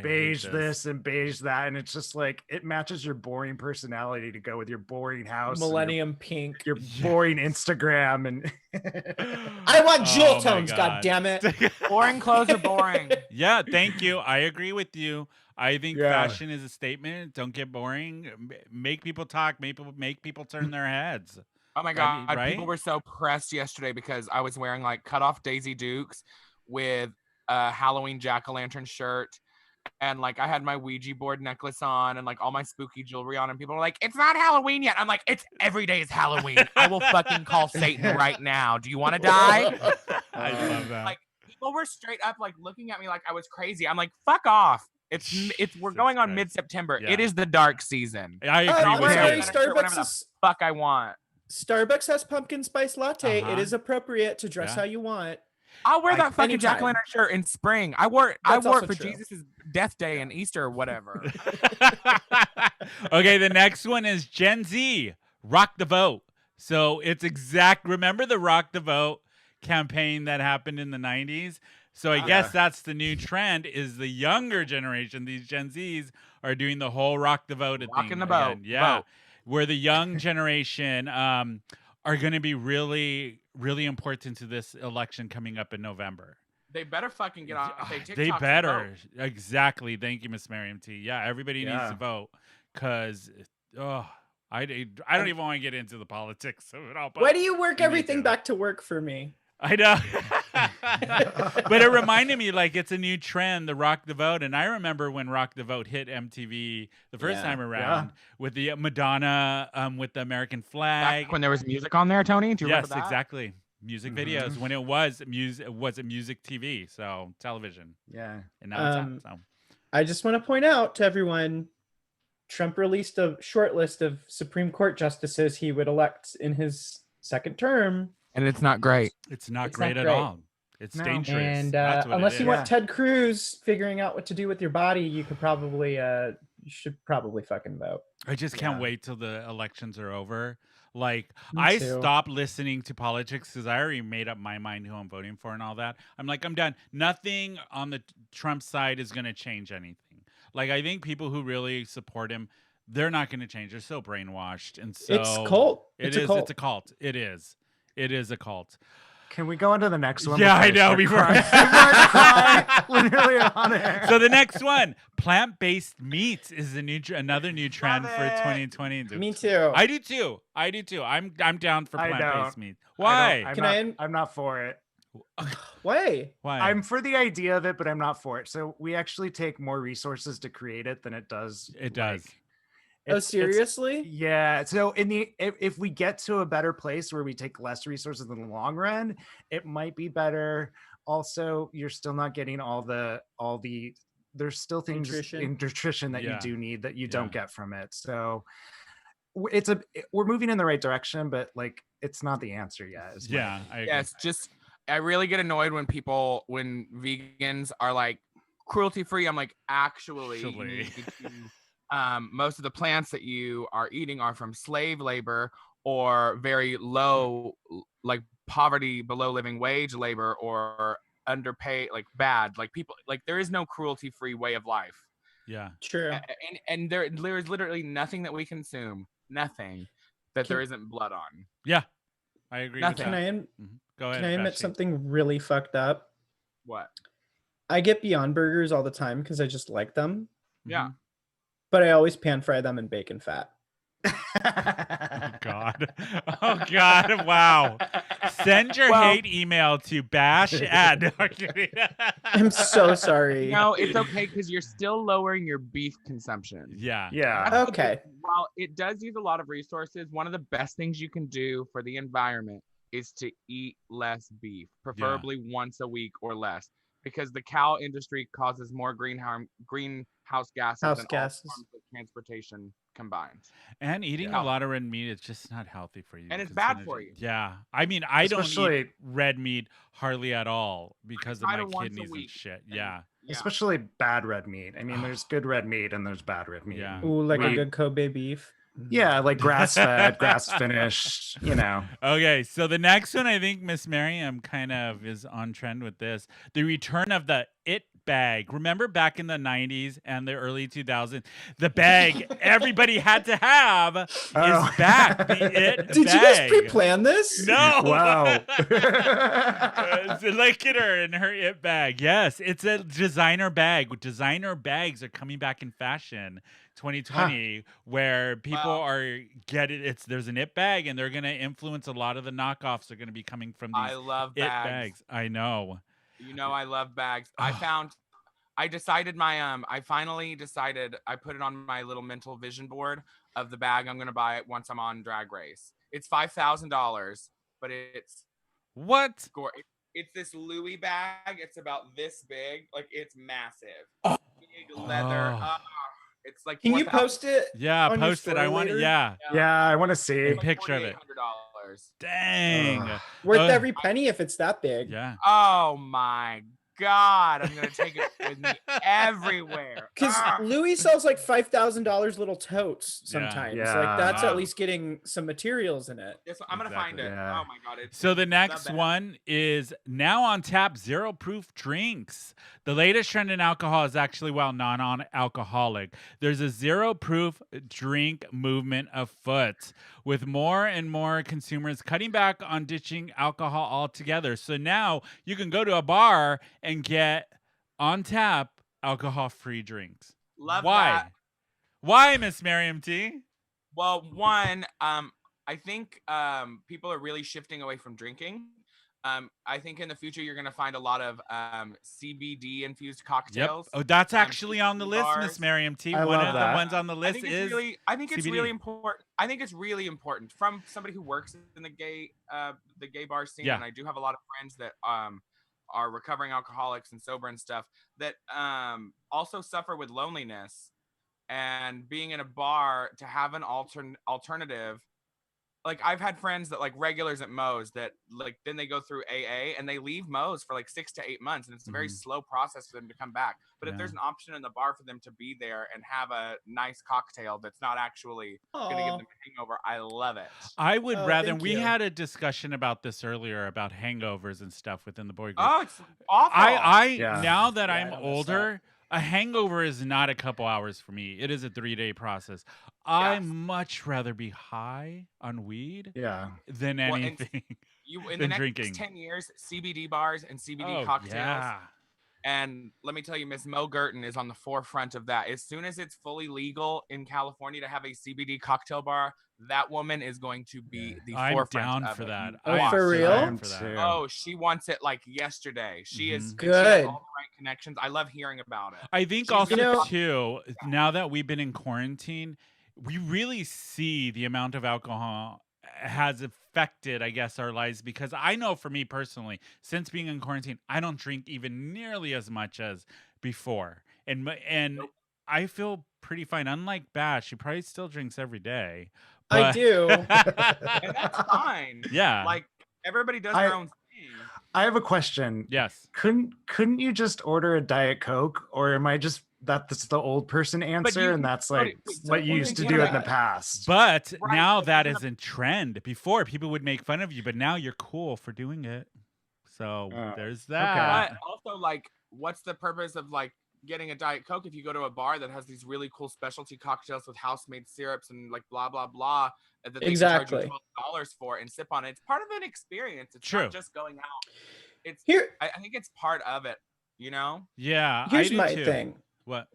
beige this and beige that, and it's just like it matches your boring personality to go with your boring house, millennium pink, your boring Instagram, and I want jewel tones. God damn it! Boring clothes are boring. Yeah, thank you. I agree with you. I think fashion is a statement. Don't get boring. Make people talk. Make people turn their heads. Oh my God. Right? People were so pressed yesterday because I was wearing like cut off Daisy Dukes with a Halloween jack-o'-lantern shirt. And like I had my Ouija board necklace on and like all my spooky jewelry on. And people were like, it's not Halloween yet. I'm like, it's every day is Halloween. I will fucking call Satan right now. Do you want to die? I love that. Like people were straight up like looking at me like I was crazy. I'm like, fuck off. We're going on mid-September. Yeah. It is the dark season. I agree with you. Fuck I want. Starbucks has pumpkin spice latte. It is appropriate to dress how you want. I'll wear that fucking jack-o'-lantern shirt in spring. I wore it for Jesus' death day and Easter or whatever. Okay, the next one is Gen Z, Rock the Vote. So it's remember the Rock the Vote campaign that happened in the 90s? So I guess that's the new trend, is the younger generation, these Gen Zs, are doing the whole Rock the Vote thing. Rocking the vote. Yeah. Vote. Where the young generation are going to be really, really important to this election coming up in November. They better fucking get on. They better. Exactly. Thank you, Miss Miriam T. Yeah, everybody needs to vote, because I don't even want to get into the politics of it all. Why do you work everything back to work for me? I know. But it reminded me, like, it's a new trend, the Rock the Vote. And I remember when Rock the Vote hit MTV the first time around with the Madonna with the American flag. Back when there was music on there, Tony? Do you remember that? Yes, exactly. Music videos when it was music TV, so television. Yeah. And now it's out. So I just want to point out to everyone, Trump released a short list of Supreme Court justices he would elect in his second term. And it's not great. It's not great at all. It's dangerous. And unless you want Ted Cruz figuring out what to do with your body, you should probably fucking vote. I just can't wait till the elections are over. Like, Me I too. stopped listening to politics because I already made up my mind who I'm voting for and all that. I'm like, I'm done. Nothing on the Trump side is going to change anything. Like, I think people who really support him, they're not going to change. They're so brainwashed. And It's so cult. it It's a is. cult. It's a cult. It is. It is a cult. Can we go on to the next one? Yeah, I know, start before- crying? I cry literally on air. So the next one, plant-based meats, is another new trend Love for it. 2020. Me too. I do too. I'm down for I plant-based don't. meat. I Why? don't- I'm Can not, I- I'm not for it. Why? Why? I'm for the idea of it, but I'm not for it. So we actually take more resources to create it than it does. It does. Oh, it's- seriously? Yeah. So if we get to a better place where we take less resources in the long run, it might be better. Also, you're still not getting all the there's still things Nutrition. in nutrition that Yeah. you do need that you Yeah. don't get from it. So we're moving in the right direction, but like it's not the answer yet. is my Yeah, opinion. I agree. Yes, just I really get annoyed when vegans are like cruelty free. I'm like, actually, you Actually. need to, most of the plants that you are eating are from slave labor or very low, like poverty below living wage labor or underpaid, like bad, like people, like there is no cruelty free way of life. Yeah. True. And there is literally nothing that we consume, nothing that there isn't blood on. Yeah. I agree with Nothing. Can that. I Mhm. Go ahead. can I admit Betsy. something really fucked up? What? I get Beyond Burgers all the time because I just like them, Yeah. Mhm. but I always pan fry them in bacon fat. Oh God. Oh God. Wow. Send your Well- hate email to bash at. No, I'm kidding. I'm so sorry. No, it's okay because you're still lowering your beef consumption. Yeah. Yeah. That's the Okay. thing. While it does use a lot of resources, one of the best things you can do for the environment is to eat less beef, preferably once a week or less, because the cow industry causes more greenhouse gases House than gases. all forms of transportation combined. And eating Yeah. a lot of red meat is just not healthy for you. And it's considering- bad for you. Yeah. I mean, I don't eat Especially- red meat hardly at all because of try my to once a kidneys and week. shit. And- Yeah. Especially bad red meat. I mean, there's good red meat and there's bad red meat. Yeah. Ooh, like a We- good Kobe beef. Yeah, like grass fed, grass finished, you know. Okay, so the next one, I think Miss Miriam kind of is on trend with this. The return of the It bag. Remember back in the 90s and the early 2000s, the bag everybody had to have is Oh. back. The It Did bag. you guys pre-plan this? No. Wow. Look at her in her It bag. Yes, it's a designer bag. Designer bags are coming back in fashion 2020 where people Wow. are getting there's an It bag and they're going to influence a lot of the knockoffs are going to be coming from these I love It bags. bags. I know. You know I love bags. I finally decided I put it on my little mental vision board of the bag I'm gonna buy it once I'm on Drag Race. It's $5,000, but it's What? it's this Louis bag. It's about this big, like it's massive. Oh. Big leather. Oh. It's like Can you 4,000 post it? Yeah, On your post it. I story want it. later? Yeah. Yeah, I want to see. It's picture of it. $4,800. Dang. Ugh. Worth Oh. every penny if it's that big. Yeah. Oh my God! I'm gonna take it with me everywhere. Because Ah. Louis sells like $5,000 little totes Yeah. sometimes. Yeah. Like that's Wow. at least getting some materials in it. I'm gonna find Exactly. it. Yeah. Oh my God! It's So the next bag. one is now on tap zero proof drinks. The latest trend in alcohol is actually, well, non-alcoholic. There's a zero proof drink movement afoot with more and more consumers cutting back on ditching alcohol altogether. So now you can go to a bar and get on tap alcohol-free drinks. Love Why? that. Why, Miss Miriam T? Well, one, I think people are really shifting away from drinking. I think in the future you're gonna find a lot of CBD infused Yep. cocktails. Oh, that's actually on the CBD list, bars. Miss Miriam T. I One love of the that. ones on the I list think is I think it's CBD. really important. I think it's really important from somebody who works in the gay bar scene, Yeah. and I do have a lot of friends that are recovering alcoholics and sober and stuff that also suffer with loneliness, and being in a bar to have an alternative. like I've had friends that like regulars at Moe's that like then they go through AA and they leave Moe's for like 6 to 8 months, and it's a very slow process for them to come back. But if there's an option in the bar for them to be there and have a nice cocktail that's not actually going to give Aw. them a hangover, I love it. I would Oh, rather. thank We you. had a discussion about this earlier about hangovers and stuff within the boy group. Oh, it's awful. I now that Yeah, I I'm don't miss that. older, a hangover is not a couple hours for me. It is a 3-day process. I Yes. much rather be high on weed Yeah. than Well, and anything you in the than next drinking. 10 years, CBD bars and CBD Oh cocktails. yeah. And let me tell you, Miss Mo Gurton is on the forefront of that. As soon as it's fully legal in California to have a CBD cocktail bar, that woman is going to be the I'm forefront down of for it. that. You Oh, I am for so real? down I'm for that. too. Oh, she wants it like yesterday. She is Mhm. and she has Good. all the right connections. I love hearing about it. I think She's also You know- too, now that we've been in quarantine, we really see the amount of alcohol has affected, I guess, our lives, because I know for me personally, since being in quarantine, I don't drink even nearly as much as before. And Nope. I feel pretty fine. Unlike Bash, she probably still drinks every day. I But do. And that's fine. Yeah. Like everybody does I- their own thing. I have a question. Yes. Couldn't you just order a Diet Coke, or am I just that's the old person answer, and that's like wait, so what you in used to do in the Canada- past? But Right, now but that even is in trend. Before, people would make fun of you, but now you're cool for doing it. So Oh, there's that. But also, like, what's the purpose of like getting a Diet Coke if you go to a bar that has these really cool specialty cocktails with house-made syrups and like blah blah blah that they can charge Exactly. you $12 for and sip on it? It's part of an experience. It's True. not just going out. It's Here, I think it's part of it. You know. Yeah, here's I do my too. thing. What?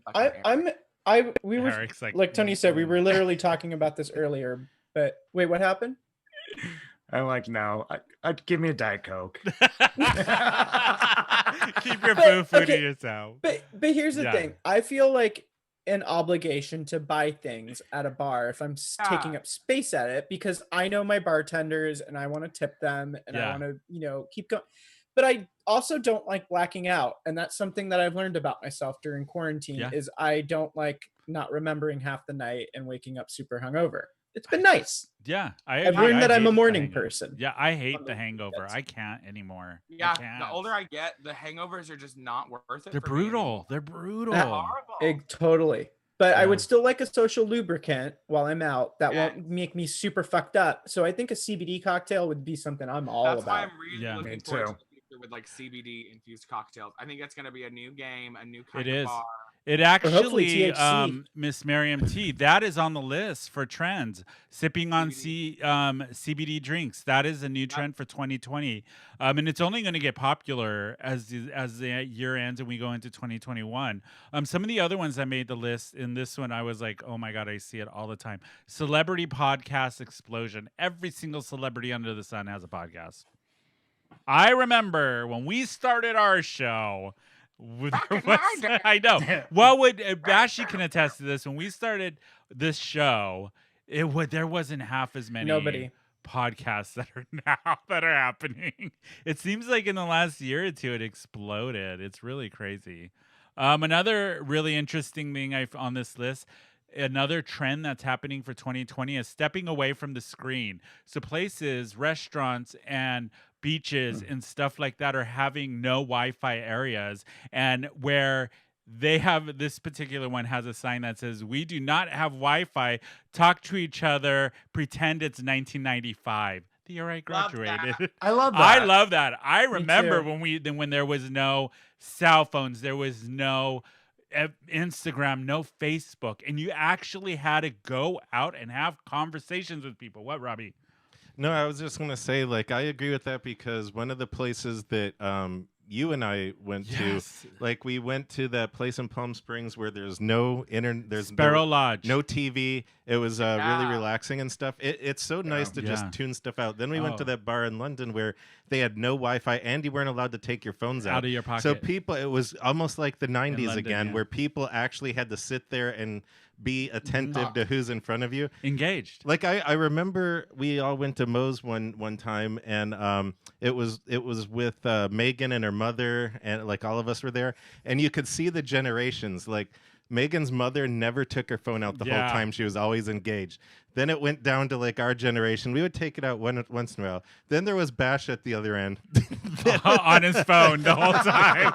We were Eric's like Tony said, we were literally talking about this earlier. But wait, what happened? I'm like, no, I'd give me a Diet Coke. Keep your But, food okay, to yourself. But here's the Yeah. thing. I feel like an obligation to buy things at a bar if I'm taking up space at it, because I know my bartenders and I want to tip them and I Yeah. want to, keep going. But I also don't like blacking out, and that's something that I've learned about myself during quarantine. Yeah. Is I don't like not remembering half the night and waking up super hungover. It's been nice. Yeah, I I've agree. learned I that I'm hate a the morning hangover. person. Yeah, I hate On the the hangover. weekends. I can't anymore. Yeah. I The older can't. I get, the hangovers are just not worth it. They're for me brutal. anymore. They're brutal. They're horrible. Totally. But I Yeah. would still like a social lubricant while I'm out that Yes. won't make me super fucked up. So I think a CBD cocktail would be something I'm all That's why about. I'm really Yeah. looking Me forward too. to the future with like CBD infused cocktails. I think it's going to be a new game, a new kind It of is. bar. It hopefully actually, THC. Miss Miriam T, that is on the list for trends. Sipping on CBD drinks. That is a new trend for 2020, and it's only going to get popular as the year ends and we go into 2021. Some of the other ones that made the list in this one, I was like, oh my god, I see it all the time. Celebrity podcast explosion. Every single celebrity under the sun has a podcast. I remember when we started our show. I know. What would Bashy can attest to this? When we started this show, there wasn't half as many Nobody. podcasts that are now that are happening. It seems like in the last year or two, it exploded. It's really crazy. Another really interesting thing on this list. Another trend that's happening for 2020 is stepping away from the screen. So places, restaurants, and beaches and stuff like that are having no Wi-Fi areas, and where they have this particular one has a sign that says, "We do not have Wi-Fi. Talk to each other. Pretend it's 1995." The year I Love that. graduated. I love that. I love that. I Me remember too. when there was no cell phones, there was no Instagram, no Facebook, and you actually had to go out and have conversations with people. What, Robbie? No, I was just gonna say, like, I agree with that, because one of the places that you and I went Yes. to, like, we went to that place in Palm Springs where there's no internet, there's Sparrow Lodge. no TV. It was really Yeah. relaxing and stuff. It's so nice to Yeah. just tune stuff out. Then we went to Oh. that bar in London where they had no Wi-Fi and you weren't allowed to take your phones out of your pocket. So people, it was almost like the 90s London, again, yeah. where people actually had to sit there and be attentive to who's in front of you. Engaged. Like I remember we all went to Moe's one time, and it was with Megan and her mother, and like all of us were there, and you could see the generations. Like Megan's mother never took her phone out the whole time. She was always engaged. Then it went down to like our generation. We would take it out once in a while. Then there was Bash at the other end. On his phone the whole time.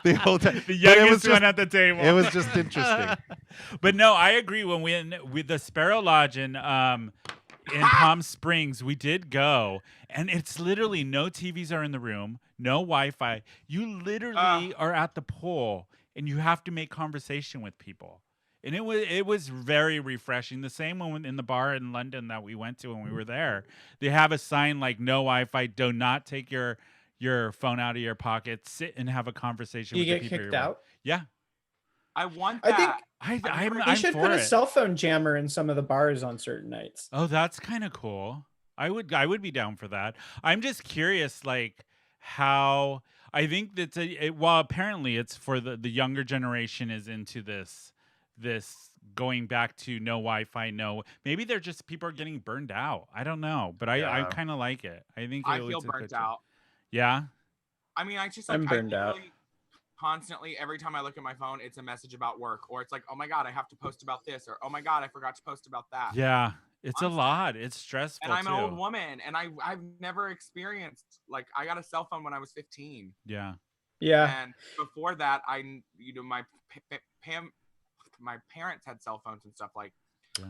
The whole time. The youngest one at the table. It was just interesting. But no, I agree. When we with the Sparrow Lodge in Palm Springs, we did go, and it's literally no TVs are in the room, no Wi-Fi. You literally are at the pool, and you have to make conversation with people. And it was very refreshing. The same one in the bar in London that we went to when we were there. They have a sign like no Wi-Fi. Do not take your phone out of your pocket. Sit and have a conversation with the people. You get kicked out? Yeah. I want that. I think I'm they should for put a it. cell phone jammer in some of the bars on certain nights. Oh, that's kind of cool. I would be down for that. I'm just curious, like how I think that's well, apparently it's for the younger generation is into this going back to no Wi-Fi, no. Maybe they're just people are getting burned out. I don't know, but I kind of like it. I think I feel burnt out. Yeah. I mean, I'm burned out. Constantly, every time I look at my phone, it's a message about work, or it's like, oh my God, I have to post about this, or oh my God, I forgot to post about that. Yeah. It's a lot. It's stressful. And I'm an old woman, and I've never experienced, like, I got a cell phone when I was 15. Yeah. Yeah. And before that, my parents had cell phones and stuff. Like,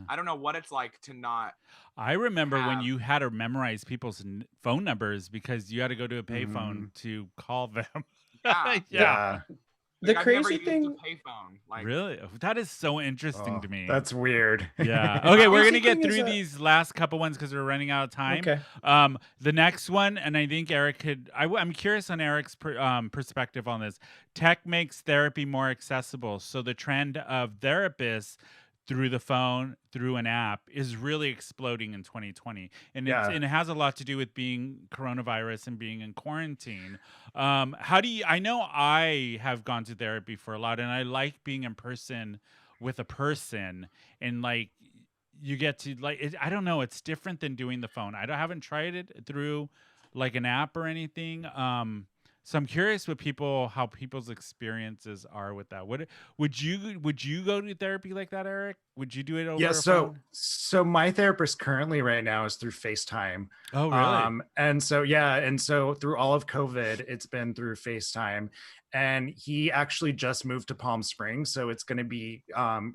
I don't know what it's like to not. I remember when you had to memorize people's phone numbers because you had to go to a payphone to call them. Yeah. The I've crazy never thing. used a payphone. Like, really? That is so interesting to me. That's weird. Yeah. Okay, we're Crazy gonna get thing through is these last couple ones because we're running out of time. Okay. The next one, and I think Eric could. I'm curious on Eric's perspective on this. Tech makes therapy more accessible, so the trend of therapists through the phone, through an app, is really exploding in 2020, and it has a lot to do with being coronavirus and being in quarantine. How do you? I know I have gone to therapy for a lot, and I like being in person with a person, and like you get to I don't know, it's different than doing the phone. I haven't tried it through like an app or anything. So I'm curious how people's experiences are with that. Would you go to therapy like that, Eric? Would you do it over a phone? So my therapist currently right now is through FaceTime. Oh, really? And so through all of COVID, it's been through FaceTime. And he actually just moved to Palm Springs, so it's going to be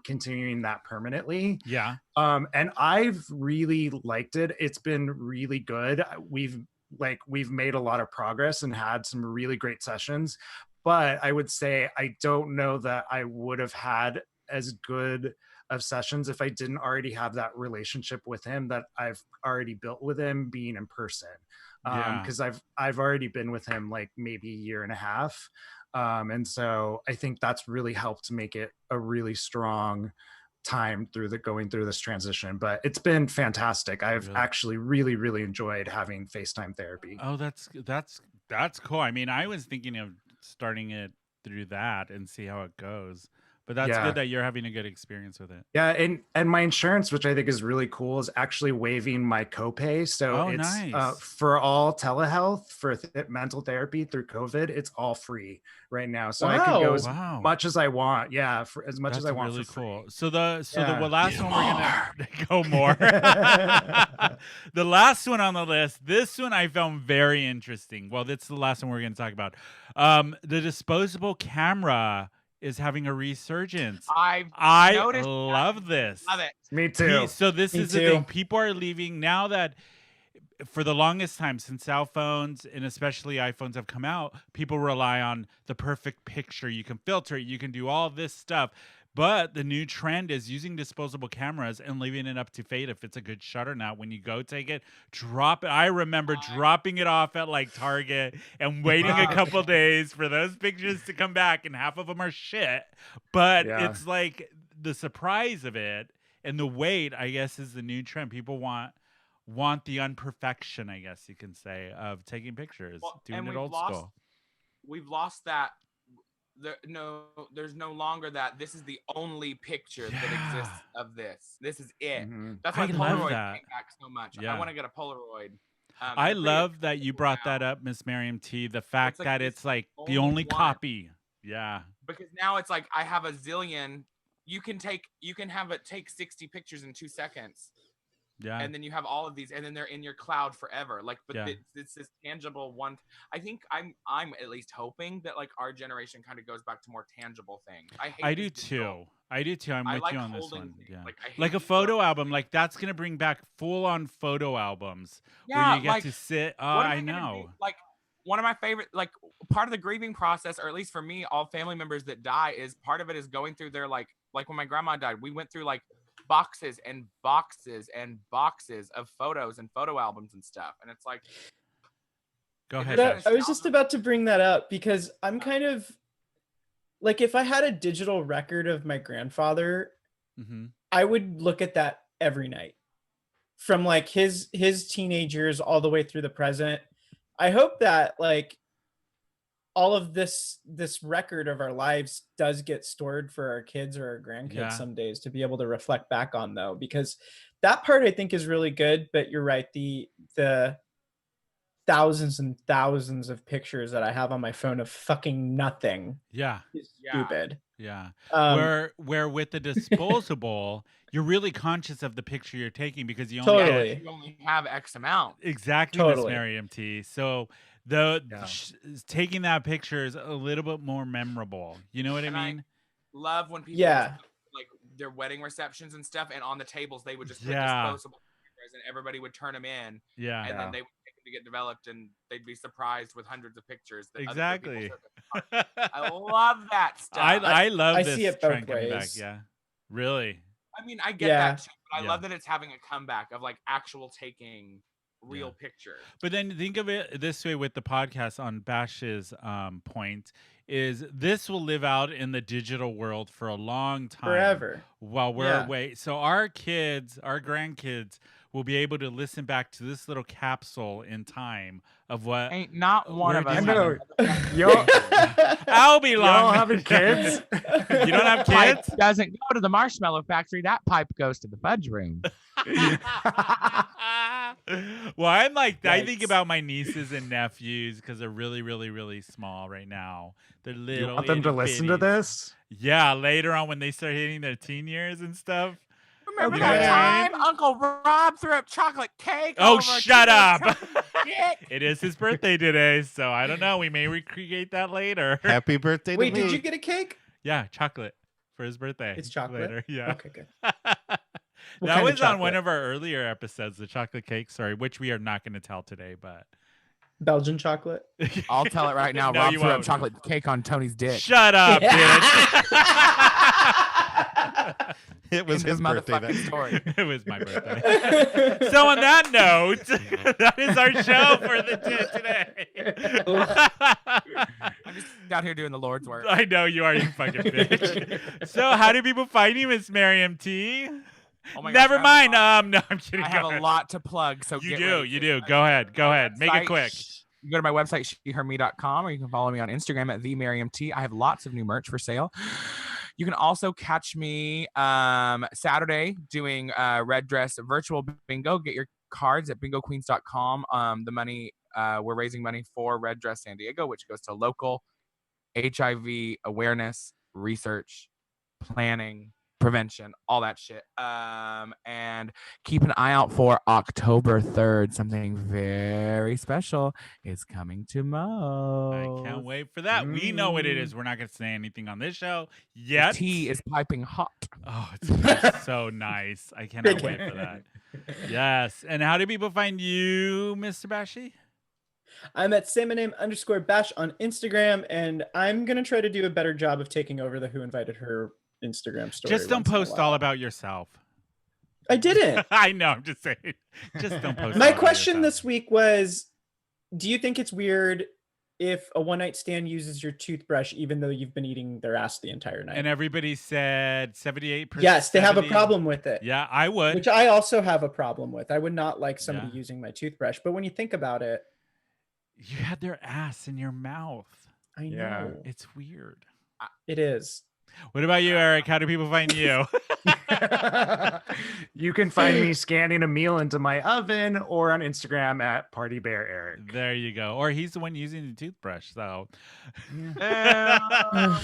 continuing that permanently. Yeah. And I've really liked it. It's been really good. We've made a lot of progress and had some really great sessions, but I would say I don't know that I would have had as good of sessions if I didn't already have that relationship with him that I've already built with him being in person. Because I've already been with him like maybe a year and a half. And so I think that's really helped make it a really strong time going through this transition. But it's been fantastic. I've actually really, really enjoyed having FaceTime therapy. Oh, that's cool. I mean, I was thinking of starting it through that and see how it goes. But that's good that you're having a good experience with it. Yeah, and my insurance, which I think is really cool, is actually waiving my copay. So it's nice. For all telehealth, for mental therapy through COVID, it's all free right now. So I can go as much as I want. Yeah, for as much as I want. Really for free. Cool. So the last one we're gonna go more. The last one on the list. This one I found very interesting. Well, that's the last one we're gonna talk about. The disposable camera is having a resurgence. I love this. Love it. Me too. So this is the thing. People are leaving now that for the longest time since cell phones and especially iPhones have come out, people rely on the perfect picture. You can filter it. You can do all this stuff. But the new trend is using disposable cameras and leaving it up to fate if it's a good shot or not. When you go take it, drop it. I remember dropping it off at like Target and waiting a couple days for those pictures to come back, and half of them are shit. But it's like the surprise of it and the wait, I guess, is the new trend. People want the unperfection, I guess you can say, of taking pictures, doing it old school. We've lost that. There's no longer that this is the only picture that exists of this. This is it. Mm-hmm. That's why Polaroid came back so much. I want to get a Polaroid. I love that you brought that up, Miss Miriam T. The fact that it's like the only copy. Yeah. Because now it's like I have a zillion. You can have it take 60 pictures in 2 seconds. Yeah. And then you have all of these, and then they're in your cloud forever. Like, but Yeah. it's this tangible one. I think I'm at least hoping that like our generation kind of goes back to more tangible things. I hate I this do digital. too. I do too. I'm I with like you on this holding one. things. Yeah. Like, I hate Like a these little- photo album, like that's gonna bring back full on photo albums where Yeah, you get like, to sit. what am I gonna know. do? Like, one of my favorite, like, part of the grieving process, or at least for me, all family members that die, is part of it is going through their like when my grandma died, we went through like boxes and boxes and boxes of photos and photo albums and stuff, and it's like, Go ahead. That- Bash. I was just about to bring that up because I'm kind of like, if I had a digital record of my grandfather, Mm-hmm. I would look at that every night from like his teenage years all the way through the present. I hope that like all of this record of our lives does get stored for our kids or our grandkids Yeah. some days to be able to reflect back on, though, because that part I think is really good. But you're right, the thousands and thousands of pictures that I have on my phone of fucking nothing Yeah. is Yeah. stupid. Yeah. Um, Where with the disposable, you're really conscious of the picture you're taking because you only Totally. get you only have X amount. exactly Miss Totally. Miriam T. So taking that picture is a little bit more memorable. You know what And I I mean? love when people Yeah. like their wedding receptions and stuff, and on the tables they would just put Yeah. disposable cameras, and everybody would turn them in, Yeah. and Yeah. then they would take them to get developed, and they'd be surprised with hundreds of pictures. That Exactly. Other people took. I love that stuff. I love I this see it both trend coming back. ways. Yeah. Really. I mean, I get Yeah. that too, but I Yeah. love that it's having a comeback of like actual taking real Yeah. pictures. But then think of it this way with the podcast on Bash's point is this will live out in the digital world for a long time. Forever. While we're Yeah. away. So our kids, our grandkids will be able to listen back to this little capsule in time of what Ain't not one Where of do us. you- having Y'all, I'll be y'all long. having kids? You don't have pipe kids? doesn't go to the marshmallow factory. That pipe goes to the fudge room. Well, I'm like, I think Yikes. about my nieces and nephews because they're really, really, really small right now. They're little. You want them to listen to itty-bitties. this? Yeah, later on when they start hitting their teen years and stuff. Remember You know that what I time Uncle Rob threw up chocolate cake? Oh, over shut to the up. chocolate cake? It is his birthday today, so I don't know. We may recreate that later. Happy birthday to Wait, me. did you get a cake? Yeah, chocolate for his birthday. It's chocolate? Later. Yeah. Okay, good. That kind of was on one chocolate? of our earlier episodes, the chocolate cake story, which we are not going to tell today, but Belgian chocolate. I'll tell it right now. No, Rob you threw up won't. chocolate cake on Tony's dick. Shut up, It was End of his birthday. motherfucking Then. story. bitch. It was my birthday. So on that note, that is our show for the today. I'm just out here doing the Lord's work. I know you are, you fucking bitch. So how do people find you, Miss Miriam T? Oh my gosh, Never I have a mind. lot- No, I'm kidding. I have Go a ahead. lot to plug, so You get do, ready. you do. Go ahead. Go ahead. Make it Website, quick. You go to my website, sheherme.com, or you can follow me on Instagram at @themariamt. I have lots of new merch for sale. You can also catch me Saturday doing red dress virtual bingo. Get your cards at bingoqueens.com. The money we're raising money for Red Dress San Diego, which goes to local HIV awareness, research, planning, prevention, all that shit. And keep an eye out for October 3rd. Something very special is coming to Mo. I can't wait for that. We know what it is. We're not going to say anything on this show yet. Tea is piping hot. Oh, it's gonna be so nice. I cannot Big wait for that. Yes. And how do people find you, Mr. Bashi? I'm at @SayMyName_Bash on Instagram, and I'm gonna try to do a better job of taking over the Who Invited Her Instagram story. Just don't once in a post while. all about yourself. I didn't. I know. I'm just saying. Just don't post. all My about question yourself. this week was, do you think it's weird if a one-night stand uses your toothbrush even though you've been eating their ass the entire night? And everybody said 78%. Yes, they have a 70. problem with it. Yeah, I would. Which I also have a problem with. I would not like somebody Yeah. using my toothbrush. But when you think about it, You had their ass in your mouth. I Yeah. know It's weird. it is. What about you, Eric? How do people find you? You can find me scanning a meal into my oven or on Instagram at Party Bear Eric. There you go. Or he's the one using the toothbrush. So Yeah.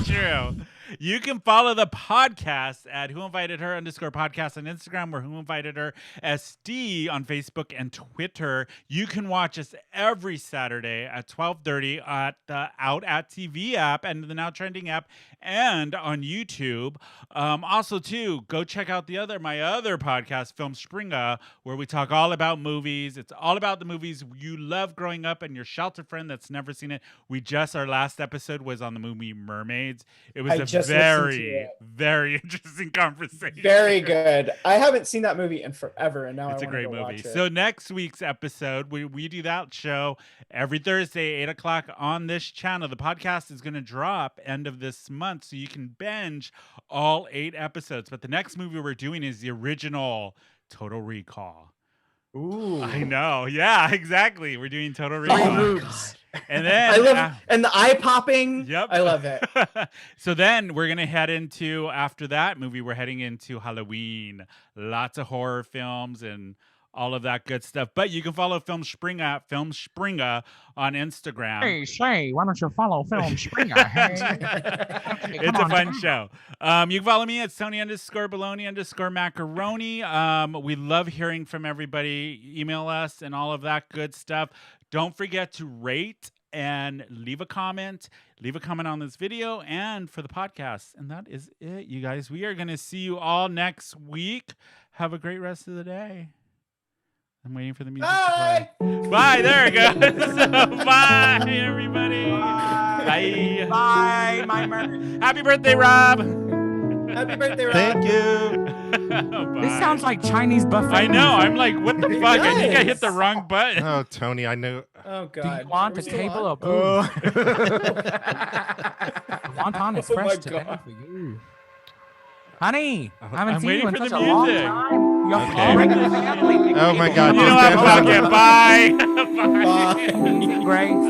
true. You can follow the podcast at Who Invited Her _podcast on Instagram or Who Invited Her SD on Facebook and Twitter. You can watch us every Saturday at 12:30 at the Out at TV app and the Now Trending app and on YouTube. Also, too, go check out my other podcast, Film Springa, where we talk all about movies. It's all about the movies you love growing up and your shelter friend that's never seen it. Our last episode was on the movie Mermaids. It was a very, very interesting conversation. Very good. I haven't seen that movie in forever, and now It's I a want great to go movie. watch it. So next week's episode, we do that show every Thursday, 8 o'clock on this channel. The podcast is going to drop end of this month, so you can binge all 8 episodes. But the next movie we're doing is the original Total Recall. Ooh. I know. Yeah, exactly. We're doing Total Recall. moves. And then I love and the eye popping. Yep. I love it. So then we're gonna head into, after that movie, we're heading into Halloween. Lots of horror films and all of that good stuff. But you can follow Film Springa at Film Springa on Instagram. Hey, say, why don't you follow Film Springer? Hey? It's a fun show. You can follow me at Sony_baloney_macaroni. We love hearing from everybody. Email us and all of that good stuff. Don't forget to rate and leave a comment. Leave a comment on this video and for the podcast. And that is it, you guys. We are going to see you all next week. Have a great rest of the day. I'm waiting for the music to play. Bye. There it goes. Bye, everybody. Bye. Bye, my mermaid. Happy birthday, Rob. Happy birthday, Rob. Thank you. This sounds like Chinese buffet. I know. I'm like, what the fuck? I think I hit the does. wrong button. Oh, Tony, I knew. Oh Do God. you want Are we a still table on? of booze? Oh. Wonton is Oh my fresh today God. for you. Honey, I haven't I'm seen you waiting in for such the a long music. time. You're Okay. all regular family. Oh my God, You know what? this guy Fuck it. was- Bye. Bye. Bye. Grace.